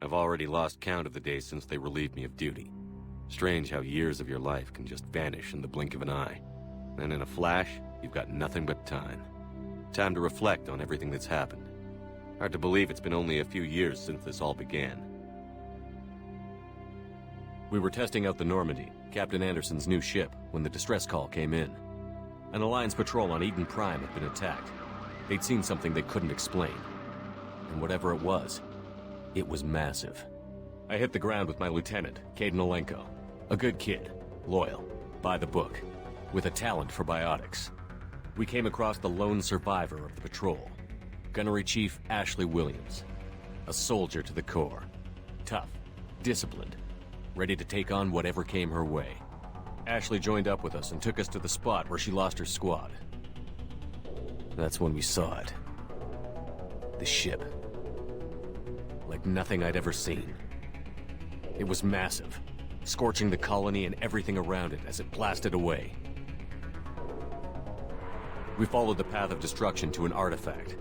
I've already lost count of the days since they relieved me of duty. Strange how years of your life can just vanish in the blink of an eye. And in a flash, you've got nothing but time. Time to reflect on everything that's happened. Hard to believe it's been only a few years since this all began. We were testing out the Normandy, Captain Anderson's new ship, when the distress call came in. An Alliance patrol on Eden Prime had been attacked. They'd seen something they couldn't explain. And whatever it was massive. I hit the ground with my lieutenant, Kaidan Alenko. A good kid, loyal, by the book, with a talent for biotics. We came across the lone survivor of the patrol, Gunnery Chief Ashley Williams. A soldier to the core. Tough, disciplined, ready to take on whatever came her way. Ashley joined up with us and took us to the spot where she lost her squad. That's when we saw it. The ship. Like nothing I'd ever seen. It was massive, scorching the colony and everything around it as it blasted away. We followed the path of destruction to an artifact,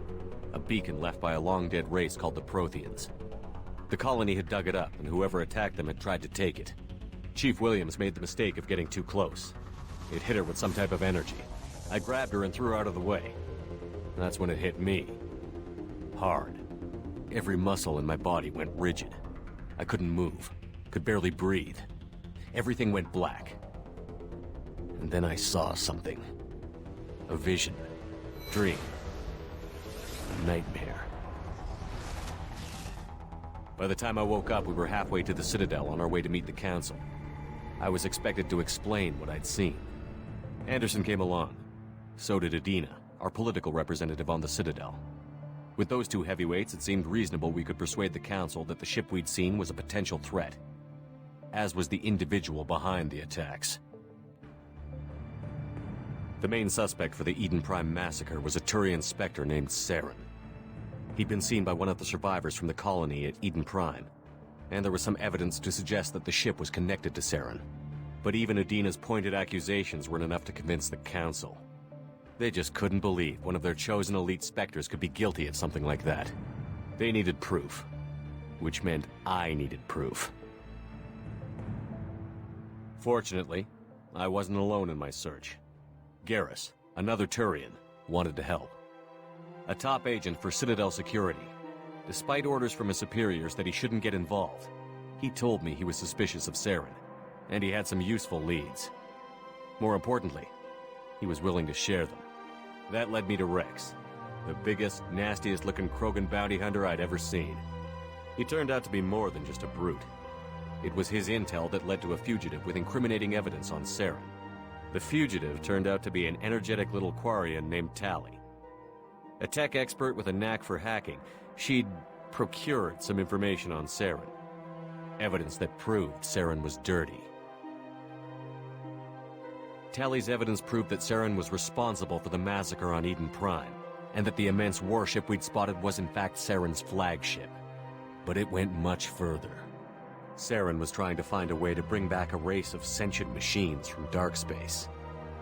a beacon left by a long-dead race called the Protheans. The colony had dug it up, and whoever attacked them had tried to take it. Chief Williams made the mistake of getting too close. It hit her with some type of energy. I grabbed her and threw her out of the way. That's when it hit me. Hard. Every muscle in my body went rigid. I couldn't move, could barely breathe. Everything went black. And then I saw something. A vision. Dream. A nightmare. By the time I woke up, we were halfway to the Citadel on our way to meet the Council. I was expected to explain what I'd seen. Anderson came along. So did Adina, our political representative on the Citadel. With those two heavyweights, it seemed reasonable we could persuade the Council that the ship we'd seen was a potential threat, as was the individual behind the attacks. The main suspect for the Eden Prime massacre was a Turian Spectre named Saren. He'd been seen by one of the survivors from the colony at Eden Prime, and there was some evidence to suggest that the ship was connected to Saren. But even Adina's pointed accusations weren't enough to convince the Council. They just couldn't believe one of their chosen elite Spectres could be guilty of something like that. They needed proof, which meant I needed proof. Fortunately, I wasn't alone in my search. Garrus, another Turian, wanted to help. A top agent for Citadel Security. Despite orders from his superiors that he shouldn't get involved, he told me he was suspicious of Saren, and he had some useful leads. More importantly, he was willing to share them. That led me to Rex, the biggest, nastiest-looking Krogan bounty hunter I'd ever seen. He turned out to be more than just a brute. It was his intel that led to a fugitive with incriminating evidence on Saren. The fugitive turned out to be an energetic little Quarian named Tali. A tech expert with a knack for hacking, she'd procured some information on Saren. Evidence that proved Saren was dirty. Tali's evidence proved that Saren was responsible for the massacre on Eden Prime, and that the immense warship we'd spotted was in fact Saren's flagship. But it went much further. Saren was trying to find a way to bring back a race of sentient machines from dark space.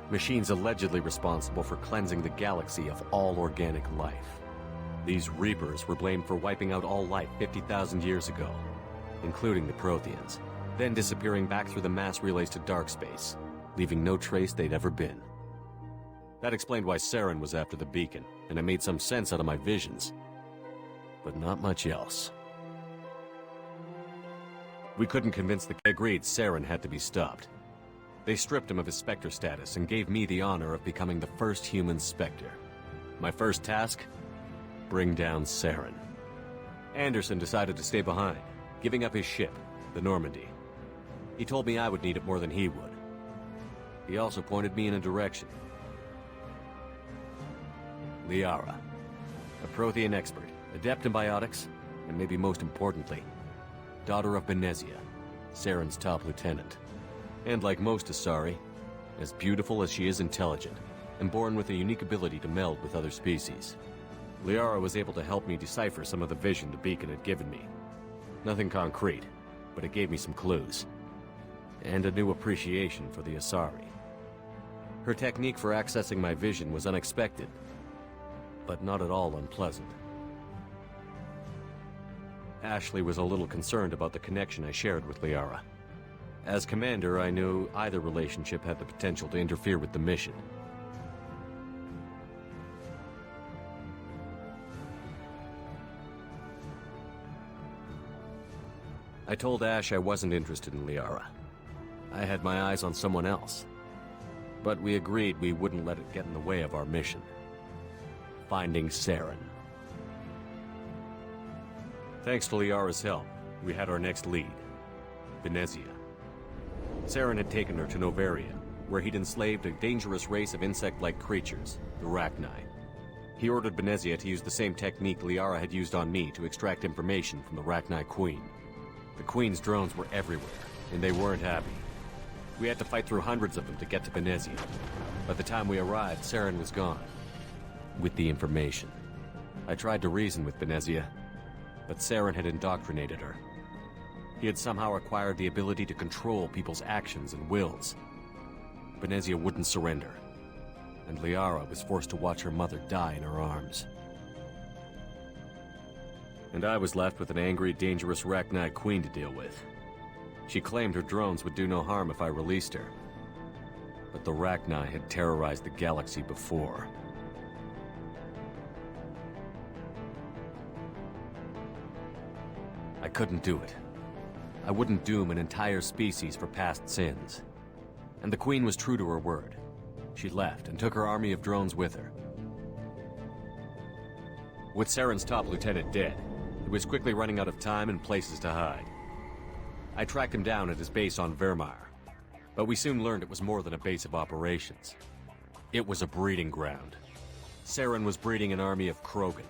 Machines allegedly responsible for cleansing the galaxy of all organic life. These Reapers were blamed for wiping out all life 50,000 years ago, including the Protheans, then disappearing back through the mass relays to dark space, leaving no trace they'd ever been. That explained why Saren was after the beacon, and it made some sense out of my visions. But not much else. We couldn't convince the agreed Saren had to be stopped. They stripped him of his Spectre status and gave me the honor of becoming the first human Spectre. My first task? Bring down Saren. Anderson decided to stay behind, giving up his ship, the Normandy. He told me I would need it more than he would. He also pointed me in a direction. Liara, a Prothean expert, adept in biotics, and maybe most importantly, daughter of Benezia, Saren's top lieutenant. And like most Asari, as beautiful as she is intelligent, and born with a unique ability to meld with other species. Liara was able to help me decipher some of the vision the beacon had given me. Nothing concrete, but it gave me some clues. And a new appreciation for the Asari. Her technique for accessing my vision was unexpected, but not at all unpleasant. Ashley was a little concerned about the connection I shared with Liara. As commander, I knew either relationship had the potential to interfere with the mission. I told Ash I wasn't interested in Liara. I had my eyes on someone else. But we agreed we wouldn't let it get in the way of our mission. Finding Saren. Thanks to Liara's help, we had our next lead, Benezia. Saren had taken her to Novaria, where he'd enslaved a dangerous race of insect-like creatures, the Rachni. He ordered Benezia to use the same technique Liara had used on me to extract information from the Rachni Queen. The Queen's drones were everywhere, and they weren't happy. We had to fight through hundreds of them to get to Benezia. By the time we arrived, Saren was gone. With the information. I tried to reason with Benezia, but Saren had indoctrinated her. He had somehow acquired the ability to control people's actions and wills. Benezia wouldn't surrender, and Liara was forced to watch her mother die in her arms. And I was left with an angry, dangerous Rachni Queen to deal with. She claimed her drones would do no harm if I released her. But the Rachni had terrorized the galaxy before. I couldn't do it. I wouldn't doom an entire species for past sins. And the Queen was true to her word. She left and took her army of drones with her. With Saren's top lieutenant dead, he was quickly running out of time and places to hide. I tracked him down at his base on Vermeer, but we soon learned it was more than a base of operations. It was a breeding ground. Saren was breeding an army of Krogan.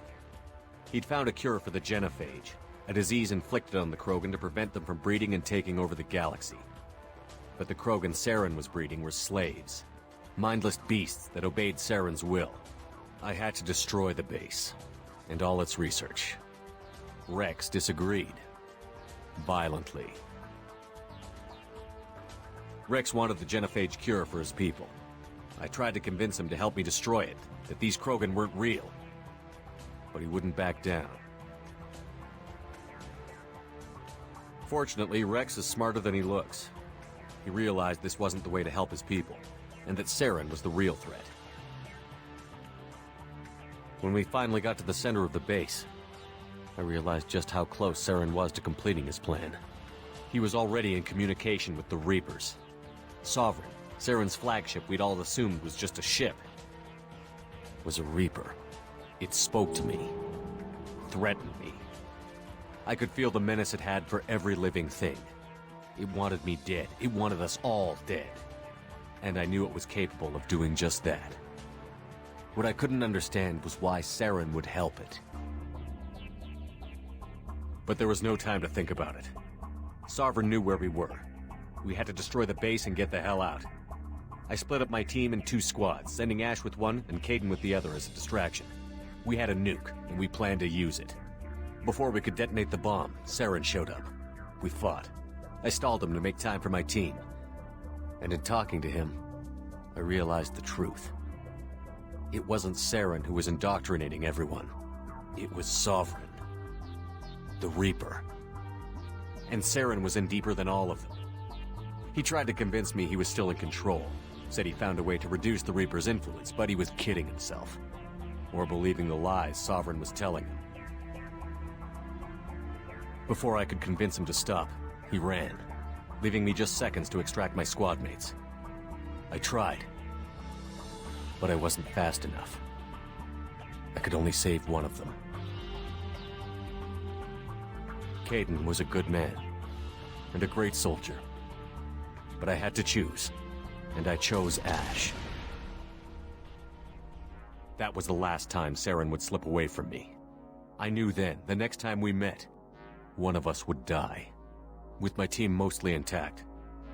He'd found a cure for the genophage, a disease inflicted on the Krogan to prevent them from breeding and taking over the galaxy. But the Krogan Saren was breeding were slaves, mindless beasts that obeyed Saren's will. I had to destroy the base, and all its research. Rex disagreed. Violently. Rex wanted the genophage cure for his people. I tried to convince him to help me destroy it, that these Krogan weren't real. But he wouldn't back down. Fortunately, Rex is smarter than he looks. He realized this wasn't the way to help his people, and that Saren was the real threat. When we finally got to the center of the base, I realized just how close Saren was to completing his plan. He was already in communication with the Reapers. Sovereign, Saren's flagship we'd all assumed was just a ship, was a Reaper. It spoke to me, threatened me. I could feel the menace it had for every living thing. It wanted me dead. It wanted us all dead. And I knew it was capable of doing just that. What I couldn't understand was why Saren would help it. But there was no time to think about it. Sovereign knew where we were. We had to destroy the base and get the hell out. I split up my team in 2 squads, sending Ash with one and Kaidan with the other as a distraction. We had a nuke, and we planned to use it. Before we could detonate the bomb, Saren showed up. We fought. I stalled him to make time for my team. And in talking to him, I realized the truth. It wasn't Saren who was indoctrinating everyone. It was Sovereign. The Reaper. And Saren was in deeper than all of them. He tried to convince me he was still in control. Said he found a way to reduce the Reaper's influence, but he was kidding himself. Or believing the lies Sovereign was telling him. Before I could convince him to stop, he ran, leaving me just seconds to extract my squad mates. I tried, but I wasn't fast enough. I could only save one of them. Kaidan was a good man, and a great soldier. But I had to choose, and I chose Ash. That was the last time Saren would slip away from me. I knew then, the next time we met, one of us would die. With my team mostly intact,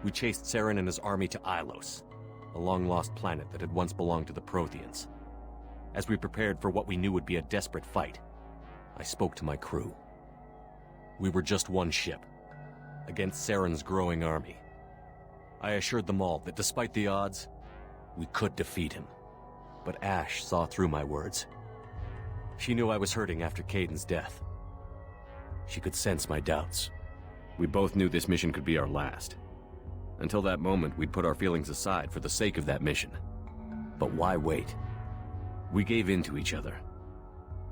we chased Saren and his army to Ilos, a long-lost planet that had once belonged to the Protheans. As we prepared for what we knew would be a desperate fight, I spoke to my crew. We were just one ship, against Saren's growing army. I assured them all that despite the odds, we could defeat him. But Ash saw through my words. She knew I was hurting after Kaidan's death. She could sense my doubts. We both knew this mission could be our last. Until that moment, we'd put our feelings aside for the sake of that mission. But why wait? We gave in to each other,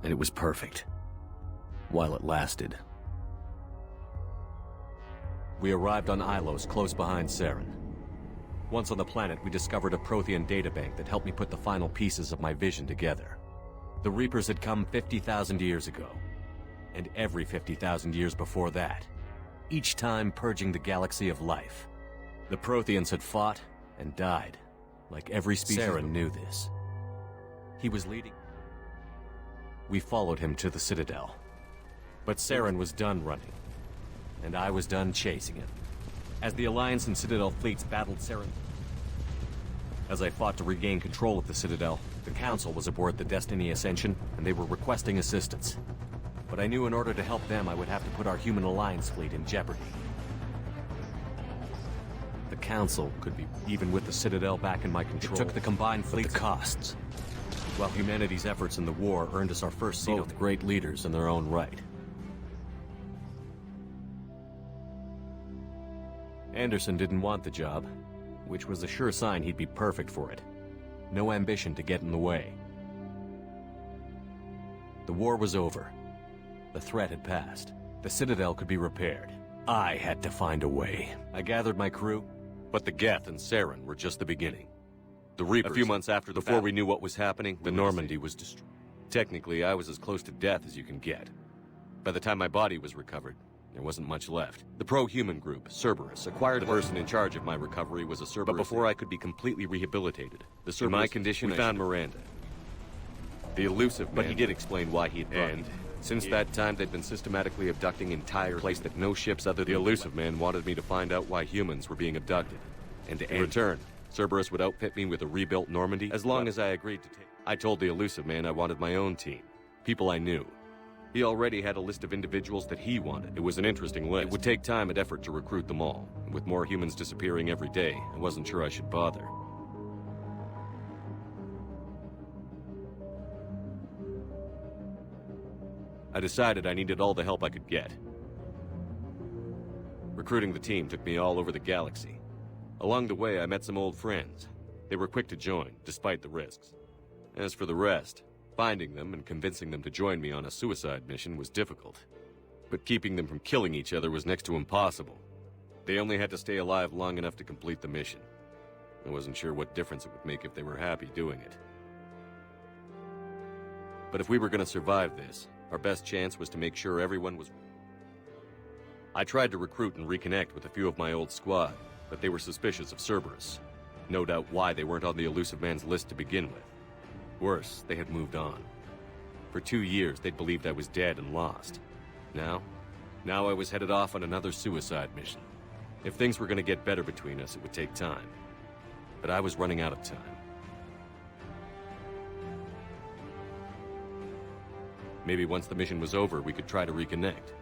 and it was perfect. While it lasted. We arrived on Ilos, close behind Saren. Once on the planet, we discovered a Prothean databank that helped me put the final pieces of my vision together. The Reapers had come 50,000 years ago, and every 50,000 years before that, each time purging the galaxy of life. The Protheans had fought and died, like every species. Saren knew this. He was leading. We followed him to the Citadel. But Saren was done running, and I was done chasing him. As the Alliance and Citadel fleets battled Saren, as I fought to regain control of the Citadel, the Council was aboard the Destiny Ascension, and they were requesting assistance. But I knew in order to help them, I would have to put our human Alliance fleet in jeopardy. The Council could be, even with the Citadel back in my control. It took the combined fleets. The costs. While humanity's efforts in the war earned us our first seat, both great leaders in their own right. Anderson didn't want the job, which was a sure sign he'd be perfect for it. No ambition to get in the way. The war was over. The threat had passed. The Citadel could be repaired. I had to find a way. I gathered my crew, but the Geth and Saren were just the beginning. The Reapers. A few months after the before we knew what was happening, the Normandy was destroyed. Technically, I was as close to death as you can get. By the time my body was recovered, there wasn't much left. The pro-human group, Cerberus, acquired the person in charge of my recovery was a Cerberus. But before I could be completely rehabilitated, the Cerberus, in my condition, we found Miranda. The elusive man. But he did explain why he had brought me. Since that time, they'd been systematically abducting entire place that no ships other than the elusive man wanted me to find out why humans were being abducted. And in return, Cerberus would outfit me with a rebuilt Normandy as long as I agreed to take. I told the elusive man I wanted my own team. People I knew. He already had a list of individuals that he wanted. It was an interesting list. It would take time and effort to recruit them all. And with more humans disappearing every day, I wasn't sure I should bother. I decided I needed all the help I could get. Recruiting the team took me all over the galaxy. Along the way, I met some old friends. They were quick to join, despite the risks. As for the rest, finding them and convincing them to join me on a suicide mission was difficult. But keeping them from killing each other was next to impossible. They only had to stay alive long enough to complete the mission. I wasn't sure what difference it would make if they were happy doing it. But if we were going to survive this, our best chance was to make sure everyone was... I tried to recruit and reconnect with a few of my old squad, but they were suspicious of Cerberus. No doubt why they weren't on the elusive man's list to begin with. Worse, they had moved on. For 2 years, they'd believed I was dead and lost. Now I was headed off on another suicide mission. If things were going to get better between us, it would take time. But I was running out of time. Maybe once the mission was over, we could try to reconnect.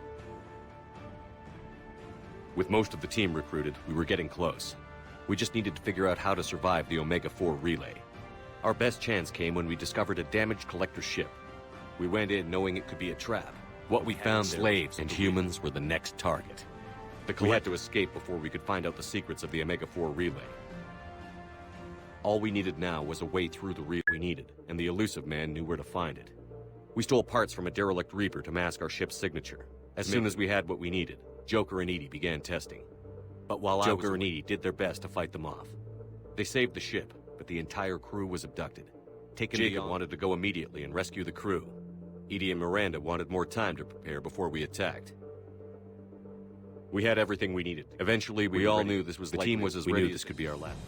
With most of the team recruited, we were getting close. We just needed to figure out how to survive the Omega-4 relay. Our best chance came when we discovered a damaged collector ship. We went in knowing it could be a trap. What we found, slaves and humans were the next target. We had to escape before we could find out the secrets of the Omega-4 relay. All we needed now was a way through the relay we needed, and the elusive man knew where to find it. We stole parts from a derelict Reaper to mask our ship's signature. As soon as we had what we needed, Joker and EDI began testing. But while Joker and EDI did their best to fight them off. They saved the ship, but the entire crew was abducted. Jacob wanted to go immediately and rescue the crew. EDI and Miranda wanted more time to prepare before we attacked. We had everything we needed. Eventually, we all knew this was the team was as ready as this could be our last.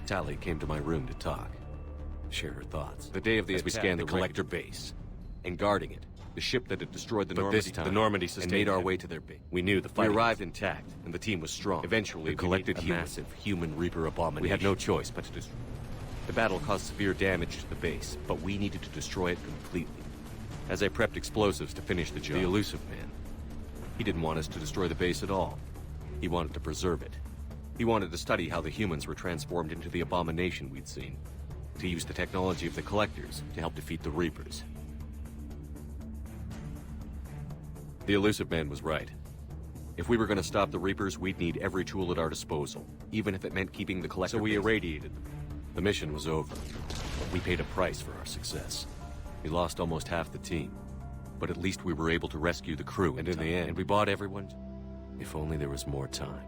Tali came to my room to talk, share her thoughts. The day of the attack, we scanned the collector base, and guarding it, the ship that had destroyed the Normandy. But this time, the Normandy sustained and made our way to their base. We knew the fight. We arrived intact, and the team was strong. Eventually, we collected a massive human Reaper abomination. We had no choice but to destroy. The battle caused severe damage to the base, but we needed to destroy it completely. as I prepped explosives to finish the job. The Illusive Man. He didn't want us to destroy the base at all. He wanted to preserve it. He wanted to study how the humans were transformed into the abomination we'd seen. To use the technology of the Collectors to help defeat the Reapers. The Illusive Man was right. If we were going to stop the Reapers, we'd need every tool at our disposal, even if it meant keeping the Collector. So we irradiated them. The mission was over. We paid a price for our success. We lost almost half the team. But at least we were able to rescue the crew. And in the end, we bought everyone. If only there was more time.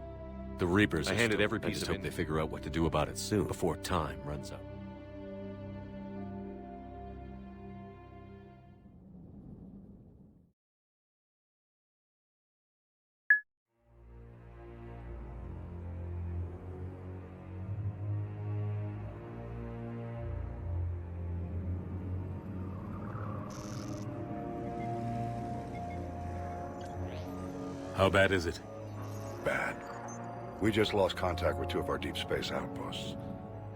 The Reapers. I handed every piece of it. They figure out what to do about it soon, before time runs out. How bad is it? Bad. We just lost contact with two of our deep space outposts.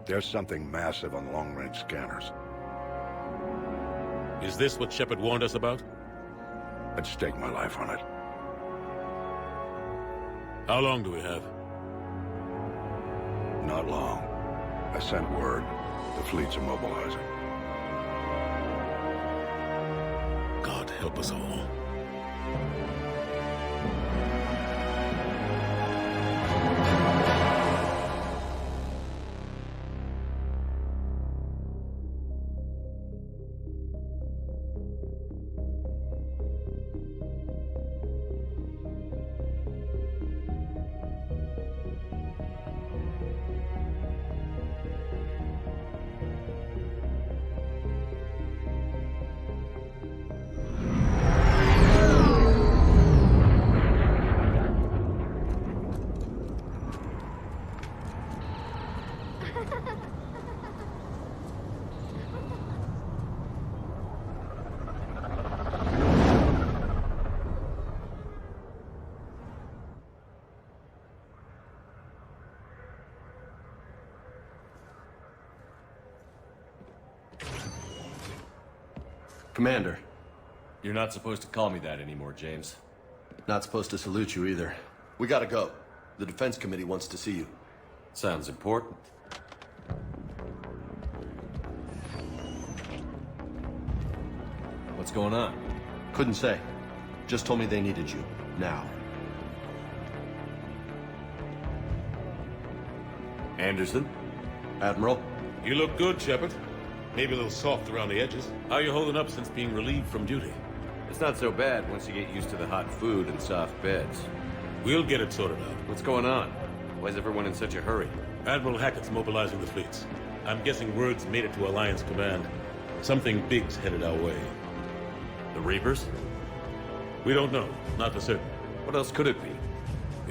There's something massive on long-range scanners. Is this what Shepard warned us about? I'd stake my life on it. How long do we have? Not long. I sent word. The fleet's immobilizing. God help us all. Commander. You're not supposed to call me that anymore, James. Not supposed to salute you either. We gotta go. The Defense Committee wants to see you. Sounds important. What's going on? Couldn't say. Just told me they needed you. Now. Anderson? Admiral? You look good, Shepard. Maybe a little soft around the edges. How are you holding up since being relieved from duty? It's not so bad once you get used to the hot food and soft beds. We'll get it sorted out. What's going on? Why is everyone in such a hurry? Admiral Hackett's mobilizing the fleets. I'm guessing word's made it to Alliance Command. Something big's headed our way. The Reapers? We don't know. Not for certain. What else could it be?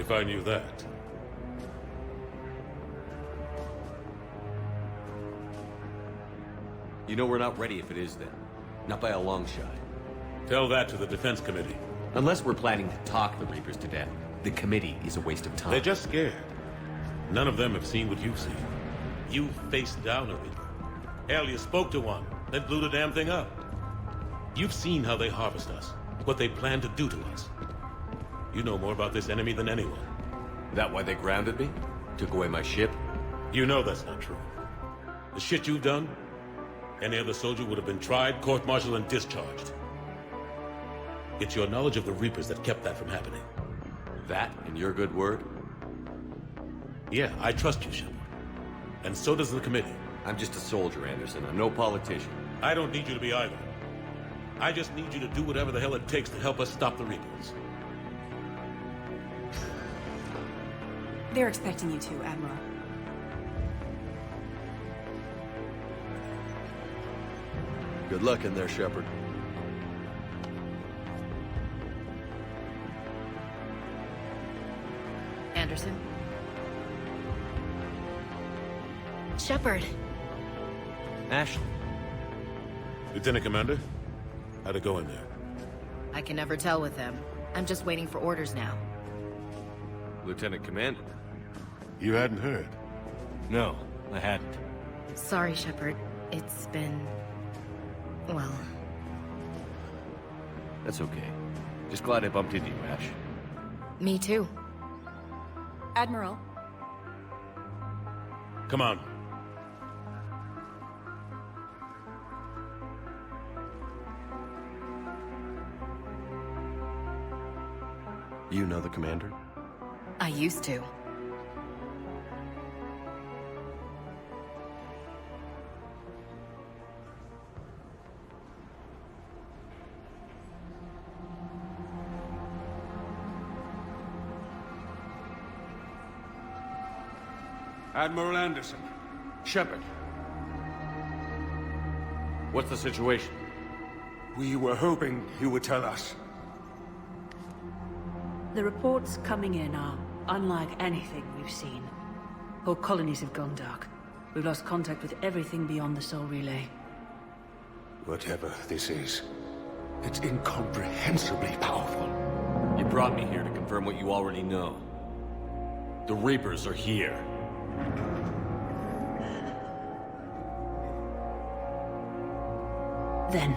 If I knew that. You know we're not ready if it is then. Not by a long shot. Tell that to the Defense Committee. Unless we're planning to talk the Reapers to death, the committee is a waste of time. They're just scared. None of them have seen what you've seen. You faced down a Reaper. Hell, you spoke to one, then blew the damn thing up. You've seen how they harvest us, what they plan to do to us. You know more about this enemy than anyone. That why they grounded me? Took away my ship? You know that's not true. The shit you've done, any other soldier would have been tried, court-martialed, and discharged. It's your knowledge of the Reapers that kept that from happening. That and your good word? Yeah, I trust you, Shepard. And so does the committee. I'm just a soldier, Anderson. I'm no politician. I don't need you to be either. I just need you to do whatever the hell it takes to help us stop the Reapers. They're expecting you to, Admiral. Good luck in there, Shepard. Anderson? Shepard. Ashley. Lieutenant Commander, how'd it go in there? I can never tell with them. I'm just waiting for orders now. Lieutenant Commander. You hadn't heard. No, I hadn't. Sorry, Shepard. It's been... well... That's okay. Just glad I bumped into you, Ash. Me too. Admiral, Come on. You know the commander? I used to. Admiral Anderson. Shepard. What's the situation? We were hoping you would tell us. The reports coming in are unlike anything we've seen. Whole colonies have gone dark. We've lost contact with everything beyond the Soul Relay. Whatever this is, it's incomprehensibly powerful. You brought me here to confirm what you already know. The Reapers are here. Then,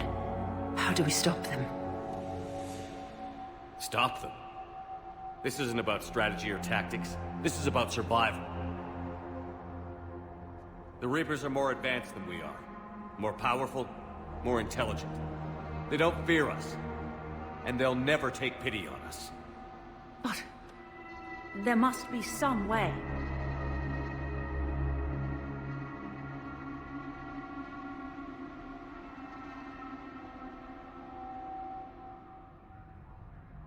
how do we stop them? Stop them. This isn't about strategy or tactics. This is about survival. The Reapers are more advanced than we are. More powerful, more intelligent. They don't fear us. And they'll never take pity on us. But there must be some way.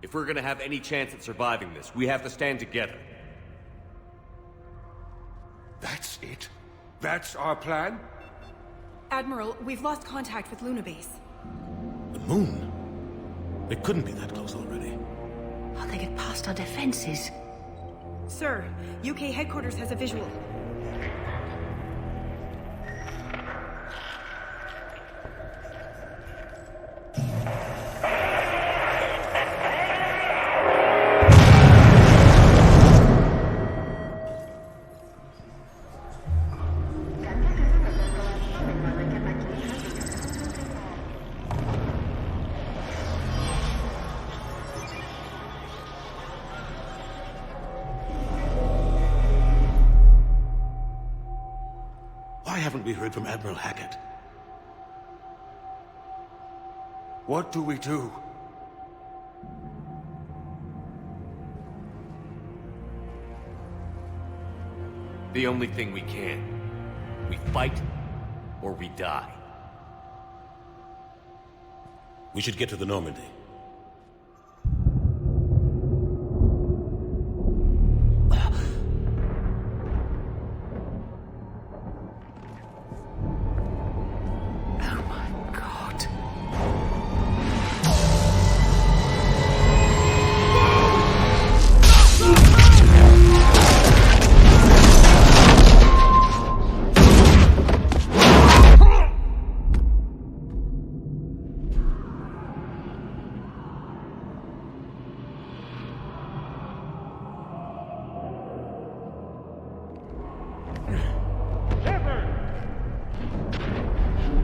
If we're gonna have any chance at surviving this, we have to stand together. That's it? That's our plan? Admiral, we've lost contact with Luna Base. The moon? It couldn't be that close already. How'd they get past our defenses? Sir, UK headquarters has a visual. Why haven't we heard from Admiral Hackett? What do we do? The only thing we can. We fight, or we die. We should get to the Normandy. Oh my god.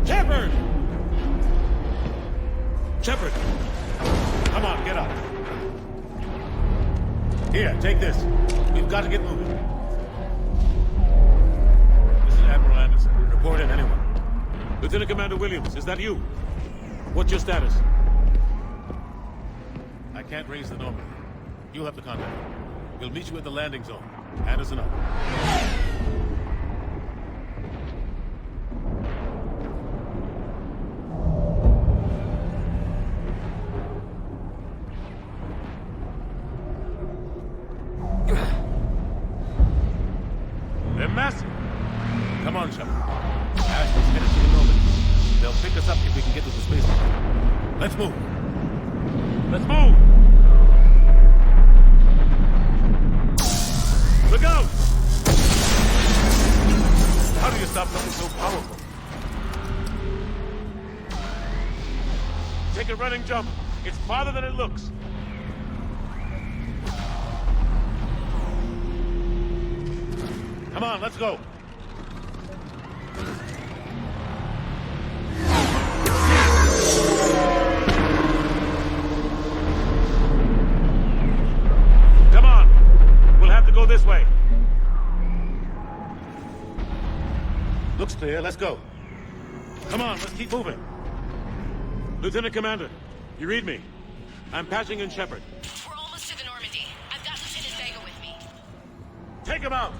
Shepard! Shepard! Come on, get up. Here, take this. We've got to get moving. This is Admiral Anderson. Report in, anyone. Lieutenant Commander Williams, is that you? What's your status? I can't raise the Normandy. You'll have to contact me. We'll meet you at the landing zone. Anderson up. They're massive. Come on, Shepard. Ash is headed to the Normandy. They'll pick us up if we can get to the spaceport. Let's move. Let's move! Look out! How do you stop something so powerful? Take a running jump. It's farther than it looks. Come on, let's go. clear. Let's go. Come on, let's keep moving. Lieutenant Commander, you read me? I'm patching in Shepard. We're almost to the Normandy. I've got Lieutenant Vega with me. Take him out!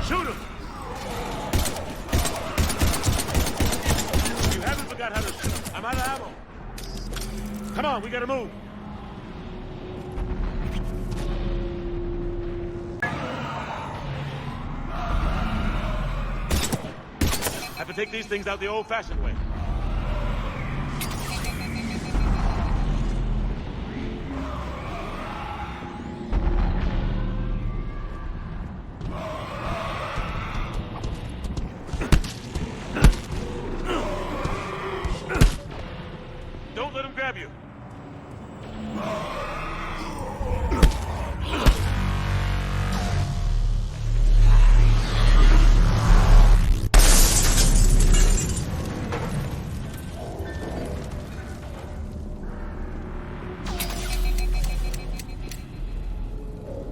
Shoot him! You haven't forgot how to shoot. I'm out of ammo. Come on, we gotta move. Have to take these things out the old-fashioned way. Don't let him grab you.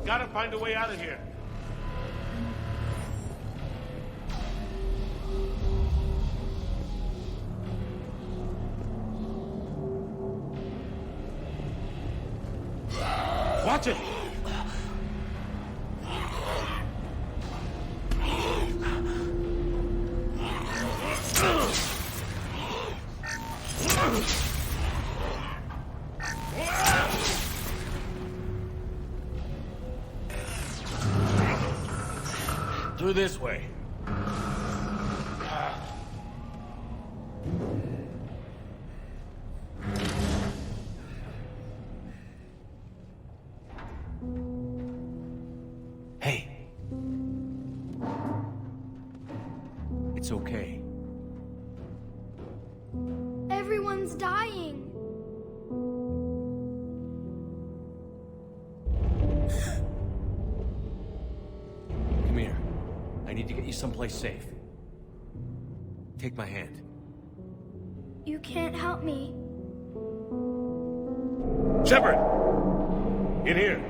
Gotta find a way out of here. Watch it! Through this way. Hey. It's okay. Everyone's dying. Come here. I need to get you someplace safe. Take my hand. You can't help me. Shepard! In here.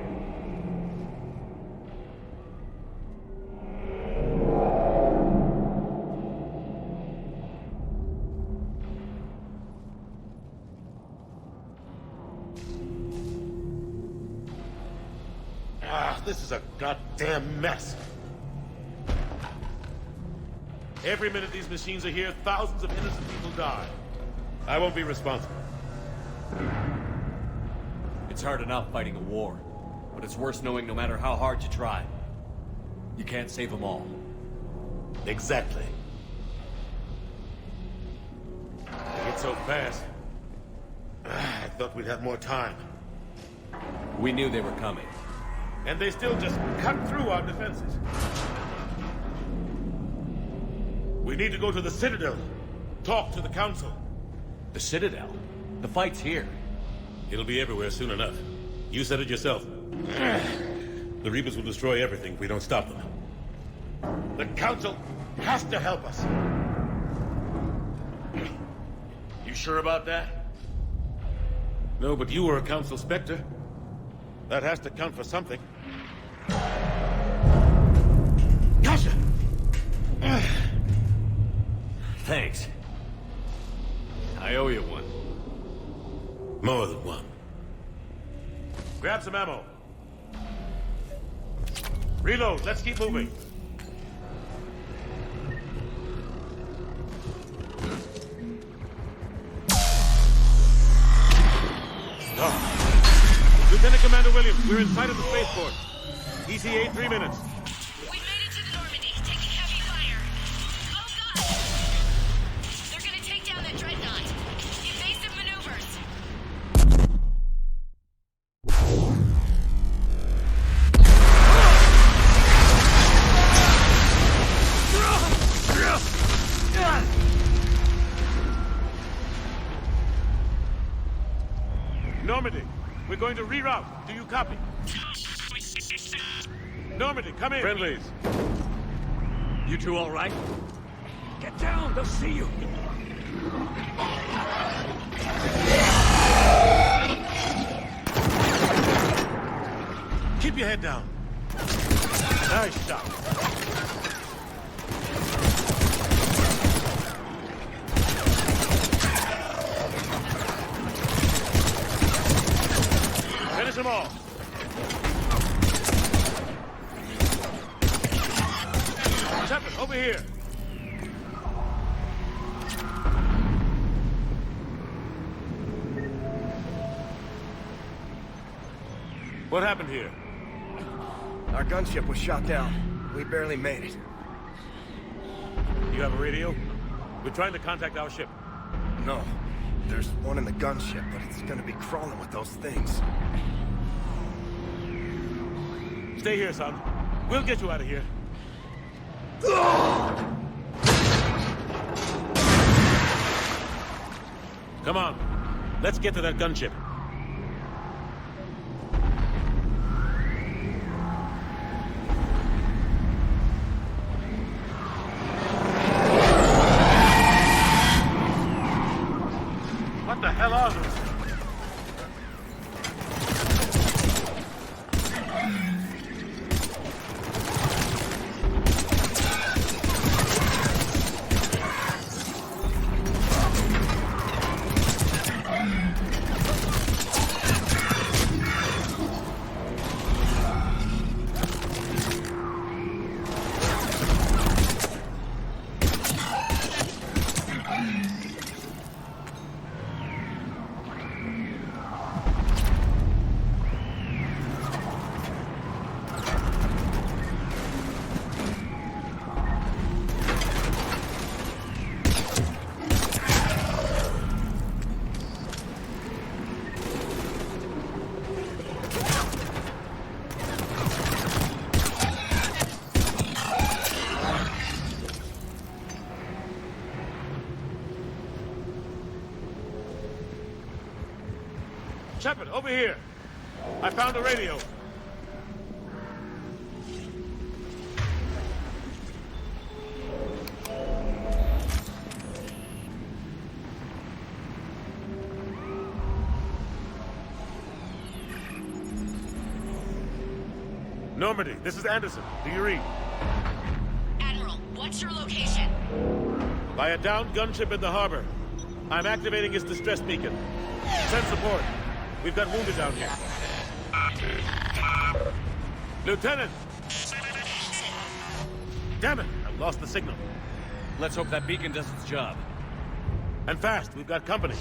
This is a goddamn mess. Every minute these machines are here, thousands of innocent people die. I won't be responsible. It's hard enough fighting a war, but it's worse knowing no matter how hard you try, you can't save them all. Exactly. They hit so fast. I thought we'd have more time. We knew they were coming. And they still just cut through our defenses. We need to go to the Citadel. Talk to the Council. The Citadel? The fight's here. It'll be everywhere soon enough. You said it yourself. The Reapers will destroy everything if we don't stop them. The Council has to help us. You sure about that? No, but you were a Council Spectre. That has to count for something. Gotcha! Thanks. I owe you one. More than one. Grab some ammo. Reload. Let's keep moving. Lieutenant Commander Williams, we're in sight of the spaceport. ETA 3 minutes. We made it to the Normandy, taking heavy fire. Oh god! They're gonna take down that dreadnought. Evasive maneuvers. Normandy, we're going to reroute. Do you copy? Normandy, come in. Friendlies. You two all right? Get down, they'll see you. Keep your head down. Nice shot. Finish them all. Shepard, over here. What happened here? Our gunship was shot down. We barely made it. You have a radio? We're trying to contact our ship. No. There's one in the gunship, but it's gonna be crawling with those things. Stay here, son. We'll get you out of here. Come on. Let's get to that gunship. What the hell are those? Shepard, over here. I found a radio. Normandy, this is Anderson. Do you read? Admiral, what's your location? By a downed gunship in the harbor. I'm activating its distress beacon. Send support. We've got wounded down here. Lieutenant! Damn it! I've lost the signal. Let's hope that beacon does its job. And fast, we've got company.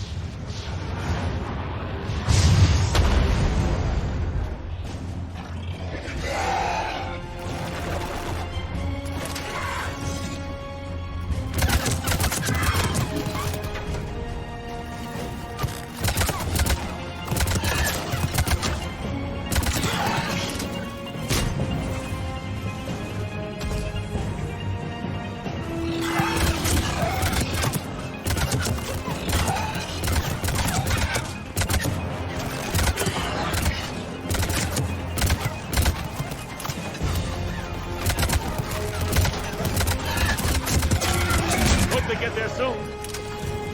Get there soon.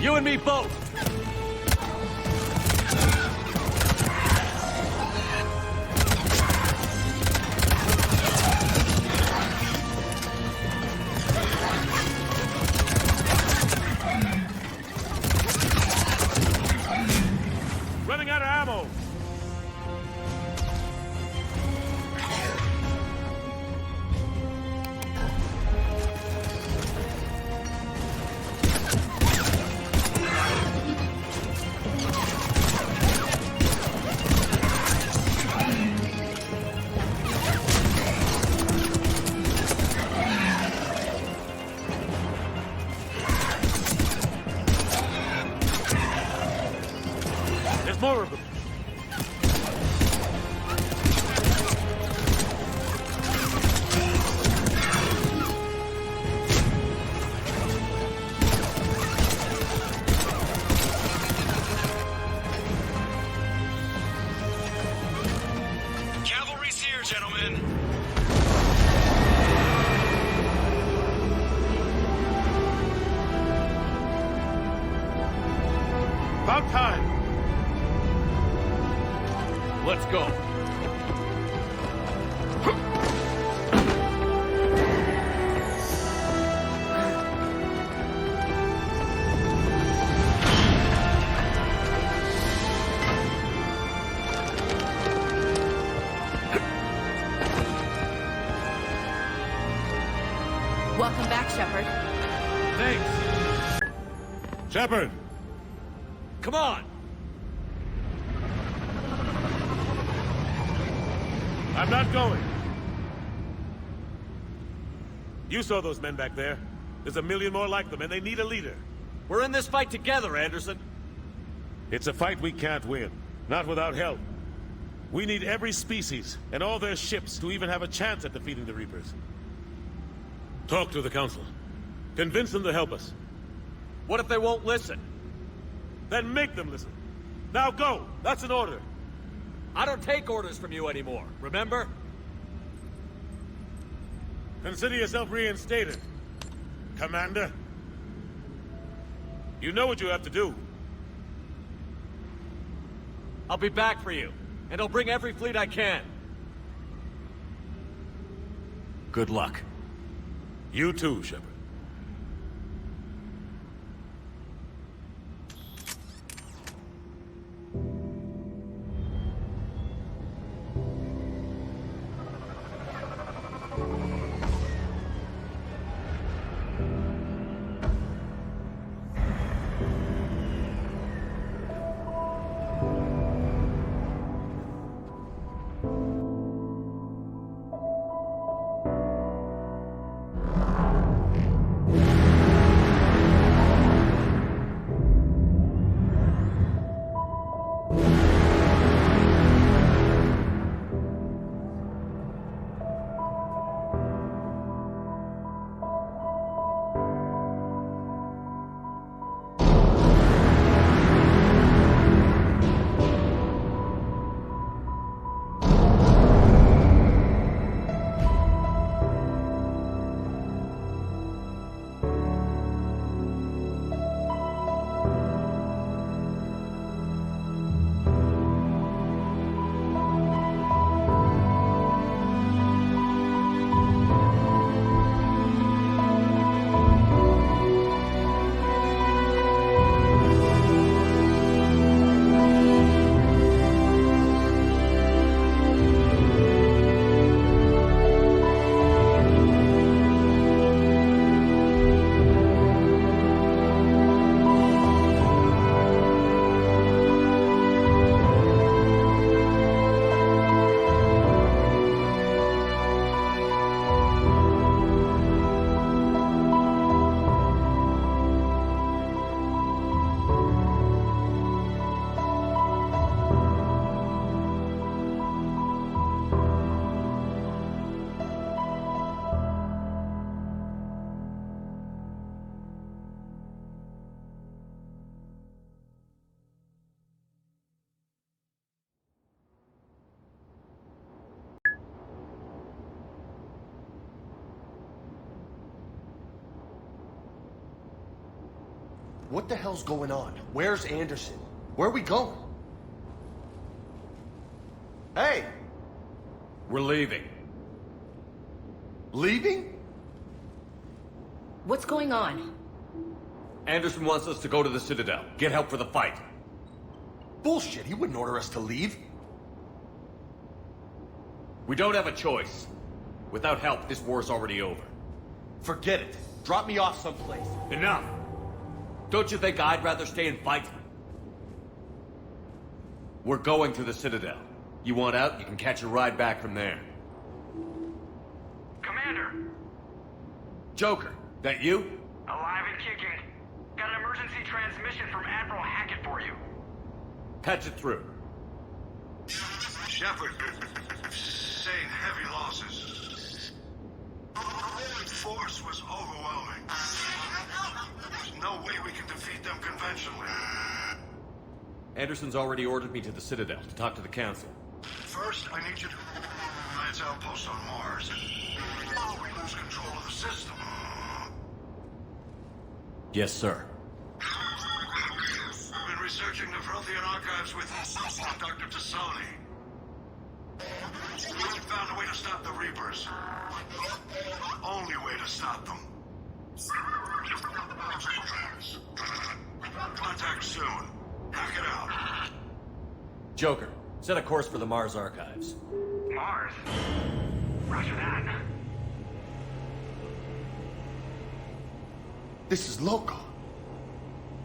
You and me both. Running out of ammo. There's more of them. Cavalry's here, gentlemen. About time. Let's go. Shepard! Come on! I'm not going. You saw those men back there. There's a million more like them, and they need a leader. We're in this fight together, Anderson. It's a fight we can't win. Not without help. We need every species and all their ships to even have a chance at defeating the Reapers. Talk to the Council. Convince them to help us. What if they won't listen? Then make them listen. Now go! That's an order. I don't take orders from you anymore, remember? Consider yourself reinstated, Commander. You know what you have to do. I'll be back for you, and I'll bring every fleet I can. Good luck. You too, Shepard. What the hell's going on? Where's Anderson? Where are we going? Hey! We're leaving. Leaving? What's going on? Anderson wants us to go to the Citadel, get help for the fight. Bullshit, he wouldn't order us to leave. We don't have a choice. Without help, this war's already over. Forget it. Drop me off someplace. Enough! Don't you think I'd rather stay and fight? We're going to the Citadel. You want out, you can catch a ride back from there. Commander! Joker, that you? Alive and kicking. Got an emergency transmission from Admiral Hackett for you. Patch it through. Shepard, sustained heavy losses. The force was overwhelming. There's no way we can defeat them conventionally. Anderson's already ordered me to the Citadel to talk to the Council. First, I need you to Alliance outpost on Mars. While we lose control of the system. Yes, sir. I've been researching the Prothean archives with Dr. Tassoni. We found a way to stop the Reapers. Only way to stop them. Contact soon. Hack it out. Joker, set a course for the Mars archives. Mars? Roger that. This is loco.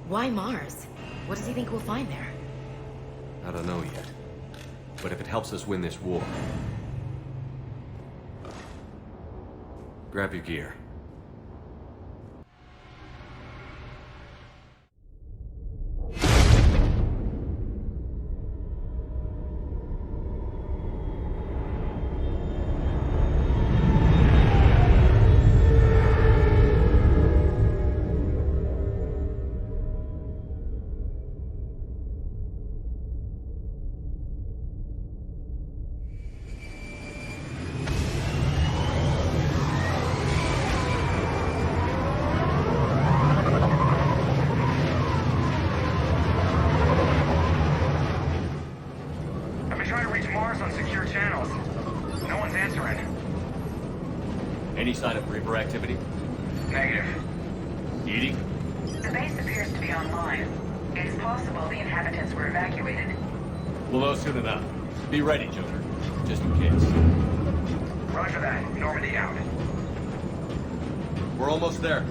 Why Mars? What does he think we'll find there? I don't know yet. But if it helps us win this war... Grab your gear. Any sign of Reaper activity? Negative. EDI? The base appears to be online. It's possible the inhabitants were evacuated. We'll know soon enough. Be ready, Joker. Just in case. Roger that. Normandy out. We're almost there.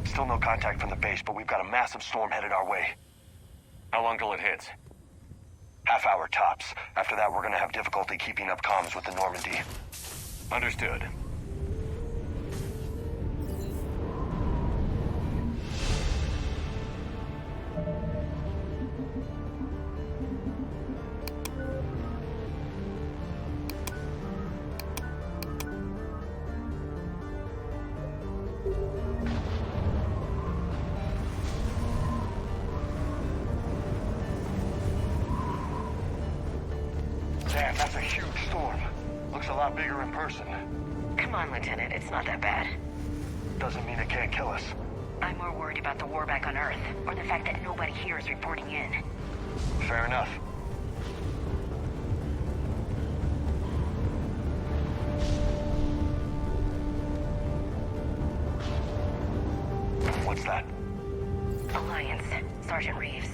Still no contact from the base, but we've got a massive storm headed our way. How long till it hits? Half hour tops. After that, we're gonna have difficulty keeping up comms with the Normandy. Understood. Damn, that's a huge storm. Looks a lot bigger in person. Come on, Lieutenant. It's not that bad. Doesn't mean it can't kill us. I'm more worried about the war back on Earth, or the fact that nobody here is reporting in. Fair enough. What's that? Alliance. Sergeant Reeves.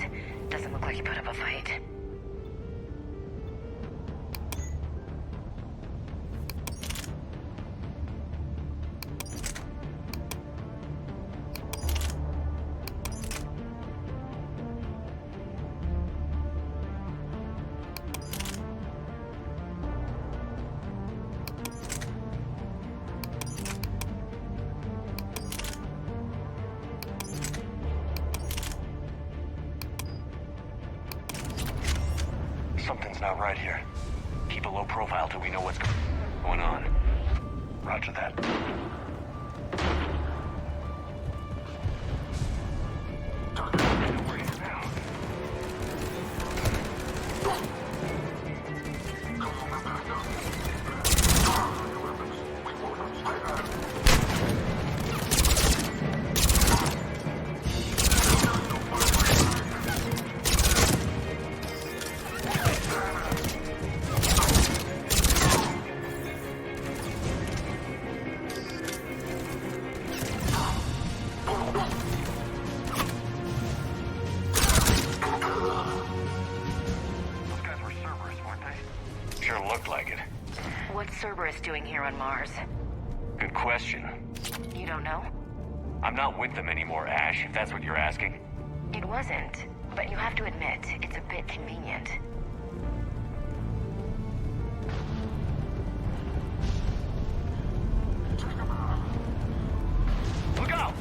Doesn't look like he put up a fight. Something's not right here. Keep a low profile till we know what's going on. Roger that. Sure looked like it. What's Cerberus doing here on Mars? Good question. You don't know? I'm not with them anymore, Ash, if that's what you're asking. It wasn't, but you have to admit, it's a bit convenient. Look out!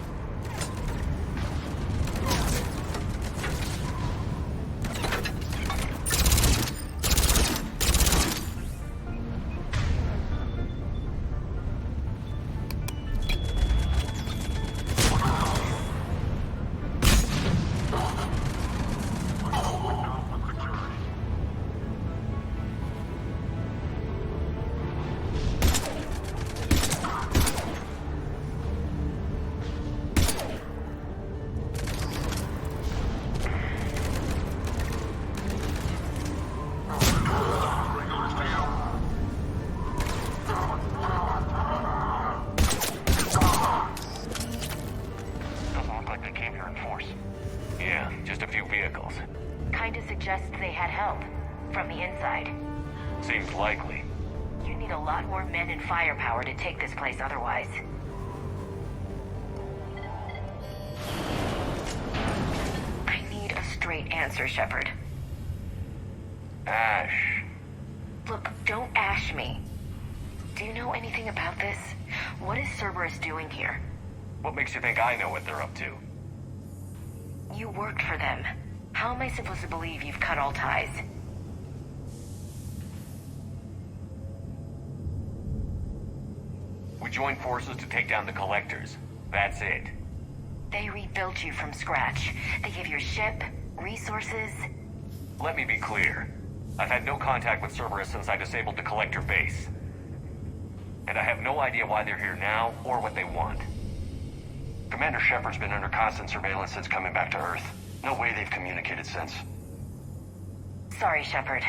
suggests they had help. From the inside. Seems likely. You need a lot more men and firepower to take this place otherwise. I need a straight answer, Shepard. Ash. Look, don't ash me. Do you know anything about this? What is Cerberus doing here? What makes you think I know what they're up to? You worked for them. How am I supposed to believe you've cut all ties? We joined forces to take down the Collectors. That's it. They rebuilt you from scratch. They gave you a ship, resources. Let me be clear. I've had no contact with Cerberus since I disabled the Collector base. And I have no idea why they're here now, or what they want. Commander Shepard's been under constant surveillance since coming back to Earth. No way they've communicated since. Sorry, Shepard.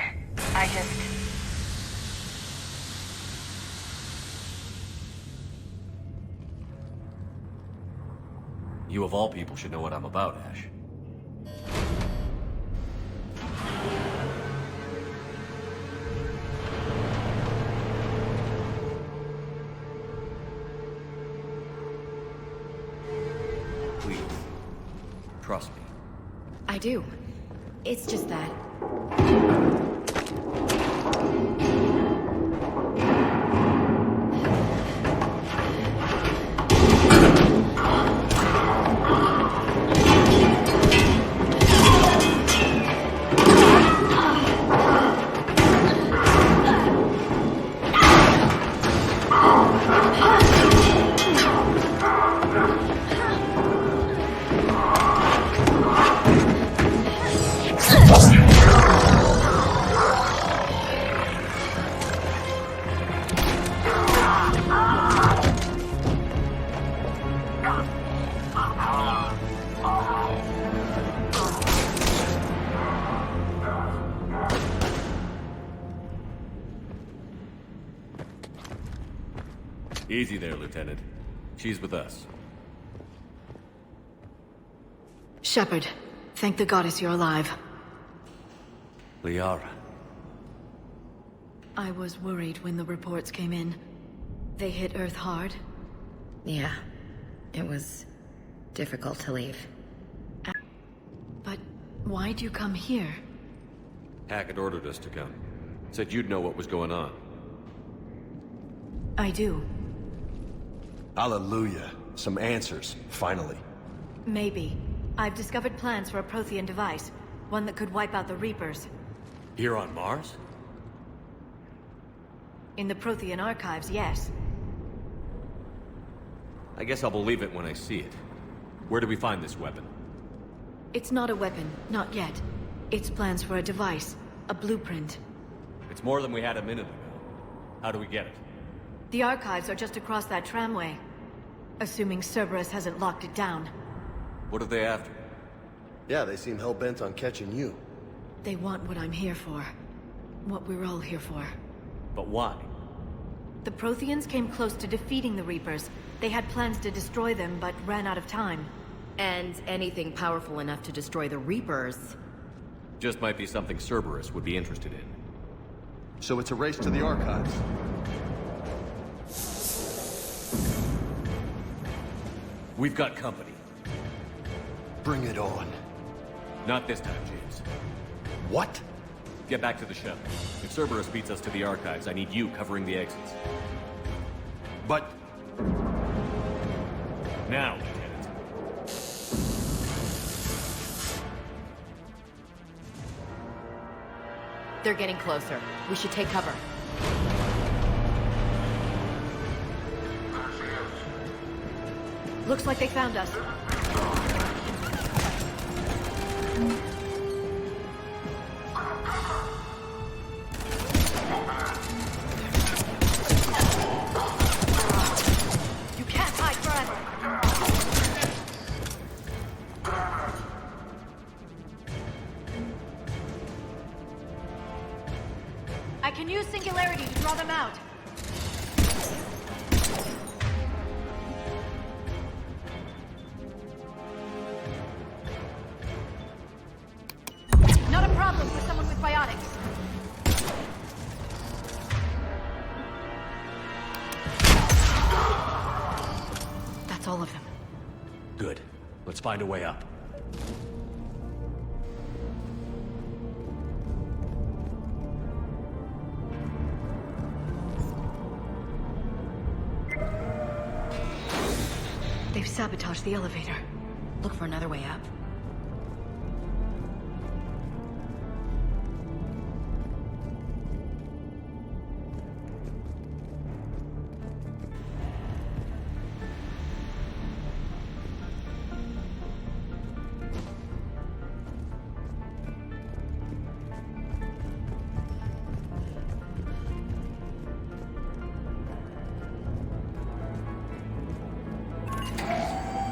I just... You of all people should know what I'm about, Ash. Please, trust me. I do. It's just that... Easy there, Lieutenant. She's with us. Shepard, thank the goddess you're alive. Liara. I was worried when the reports came in. They hit Earth hard. Yeah. It was difficult to leave. But why'd you come here? Hackett ordered us to come. Said you'd know what was going on. I do. Hallelujah. Some answers, finally. Maybe. I've discovered plans for a Prothean device. One that could wipe out the Reapers. Here on Mars? In the Prothean archives, yes. I guess I'll believe it when I see it. Where do we find this weapon? It's not a weapon, not yet. It's plans for a device, a blueprint. It's more than we had a minute ago. How do we get it? The archives are just across that tramway. Assuming Cerberus hasn't locked it down. What are they after? Yeah, they seem hell-bent on catching you. They want what I'm here for. What we're all here for. But why? The Protheans came close to defeating the Reapers. They had plans to destroy them, but ran out of time. And anything powerful enough to destroy the Reapers... Just might be something Cerberus would be interested in. So it's a race to the archives. We've got company. Bring it on. Not this time, James. What? Get back to the shuttle. If Cerberus beats us to the archives, I need you covering the exits. But... Now, Lieutenant. They're getting closer. We should take cover. Looks like they found us. You can't hide forever. I can use Singularity to draw them out. Not a problem for narcotics. That's all of them. Good. Let's find a way up. They've sabotaged the elevator. Look for another way up.